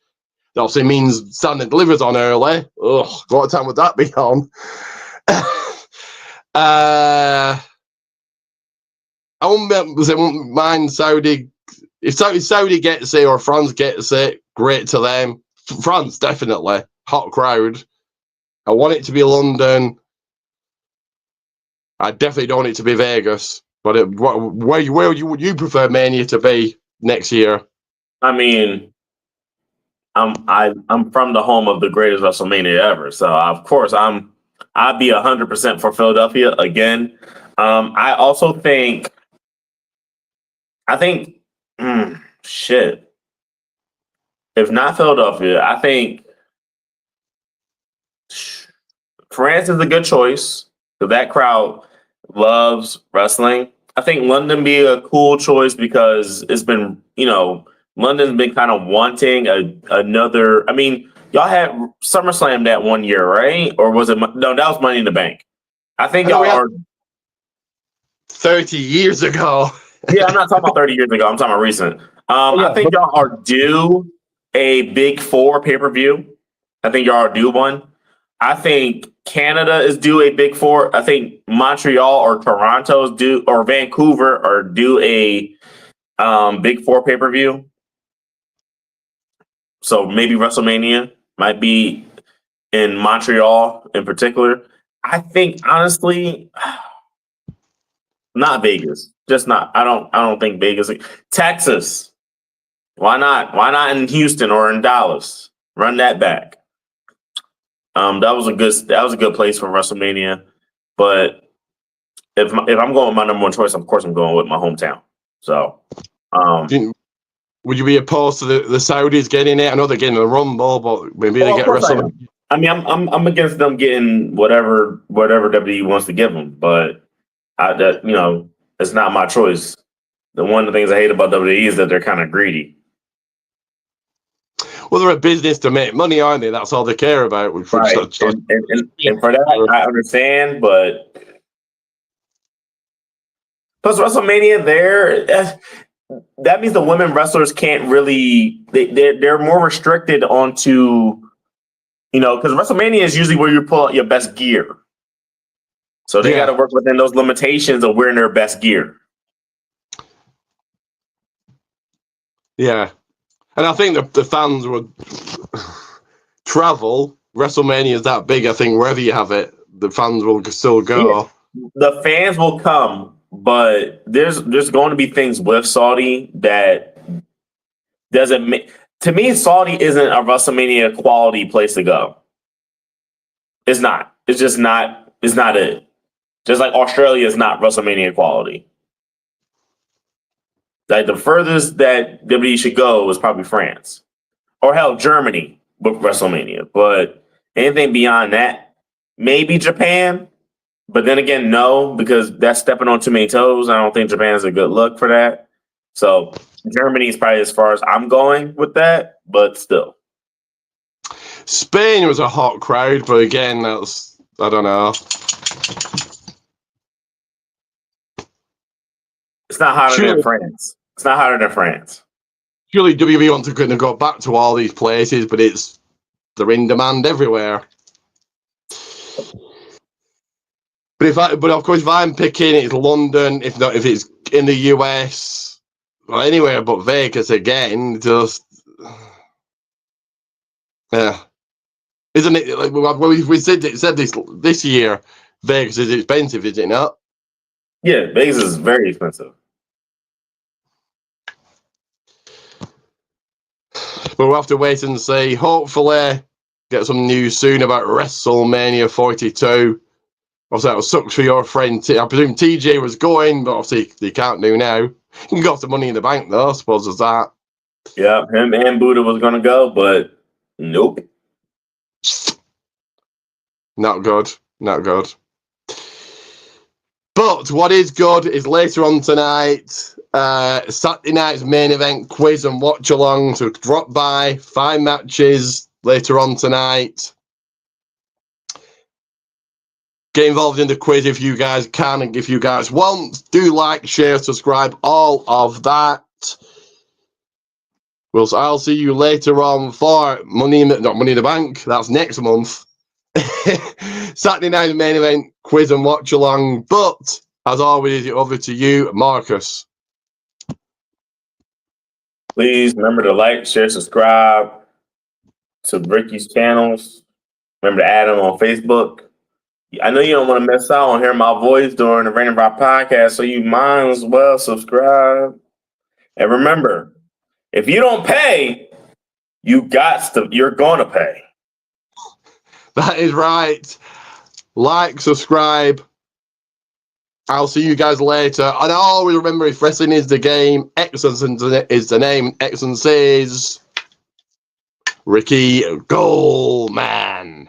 That also means Stand and Deliver's on early. Ugh, what time would that be on? I won't mind Saudi. If Saudi gets it or France gets it, great to them. France, definitely. Hot crowd. I want it to be London. I definitely don't want it to be Vegas. But where would you prefer Mania to be next year? I mean, I'm from the home of the greatest WrestleMania ever, so of course I'd be 100% for Philadelphia again. I also think shit. If not Philadelphia, I think France is a good choice because that crowd loves wrestling. I think London be a cool choice because it's been, London's been kind of wanting another. I mean, y'all had SummerSlam that one year, right? Or was it? No, that was Money in the Bank. I think y'all are 30 years ago. Yeah, I'm not talking about 30 years ago. I'm talking about recent. I think y'all are due a Big Four pay-per-view. I think y'all are due one. I think Canada is due a Big Four. I think Montreal or Toronto is due, or Vancouver are due a Big Four pay-per-view. So maybe WrestleMania might be in Montreal in particular. I think, honestly, Not Vegas. Just not. I don't think Vegas. Texas. Why not? Why not in Houston or in Dallas? Run that back. That was a good place for WrestleMania. But if I'm going with my number one choice, of course I'm going with my hometown. So, would you be opposed to the Saudis getting it? I know they're getting the Rumble, but maybe they get WrestleMania. I mean, I'm against them getting whatever WWE wants to give them, but it's not my choice. One of the things I hate about WWE is that they're kind of greedy. Well, they're a business to make money, aren't they? That's all they care about. Right. And for that, I understand, but plus WrestleMania, that means the women wrestlers can't really. They're more restricted onto, because WrestleMania is usually where you pull out your best gear. So they got to work within those limitations of wearing their best gear. Yeah. And I think the fans would travel. WrestleMania is that big. I think wherever you have it, the fans will still go. Yeah. The fans will come, but there's going to be things with Saudi that doesn't make. To me, Saudi isn't a WrestleMania quality place to go. It's not. It's just not. It's not it. Just like Australia is not WrestleMania quality. Like the furthest that WWE should go is probably France, or hell, Germany with WrestleMania. But anything beyond that, maybe Japan. But then again, no, because that's stepping on too many toes. I don't think Japan's a good look for that. So Germany is probably as far as I'm going with that, but still. Spain was a hot crowd, but again, that's, I don't know. It's not hotter than France. It's not hotter than France. Surely WWE want to go back to all these places, but they're in demand everywhere. But of course, if I'm picking, it's London. If it's in the US or anywhere but Vegas again, just isn't it? Like we said this year, Vegas is expensive, is it not? Yeah, Vegas is very expensive. But we'll have to wait and see. Hopefully, get some news soon about WrestleMania 42. Obviously, that sucks for your friend. I presume TJ was going, but obviously they can't do now. You can got some money in the bank, though. I suppose there's that. Yeah, him and Buddha was going to go, but nope. Not good. Not good. But what is good is later on tonight, Saturday night's main event quiz and watch along. So drop by, 5 matches later on tonight. Get involved in the quiz if you guys can and if you guys want. Do like, share, subscribe, all of that. I'll see you later on for not Money in the Bank. That's next month. Saturday night's main event quiz and watch along. But as always, over to you, Marcus. Please remember to like, share, subscribe to Ricky's channels. Remember to add him on Facebook. I know you don't want to miss out on hearing my voice during the Random Rock podcast, so you might as well subscribe. And remember, if you don't pay, you're going to pay. That is right. Like, subscribe. I'll see you guys later. And always remember, if wrestling is the game, excellence is the name. Excellence is Ricky Goldman.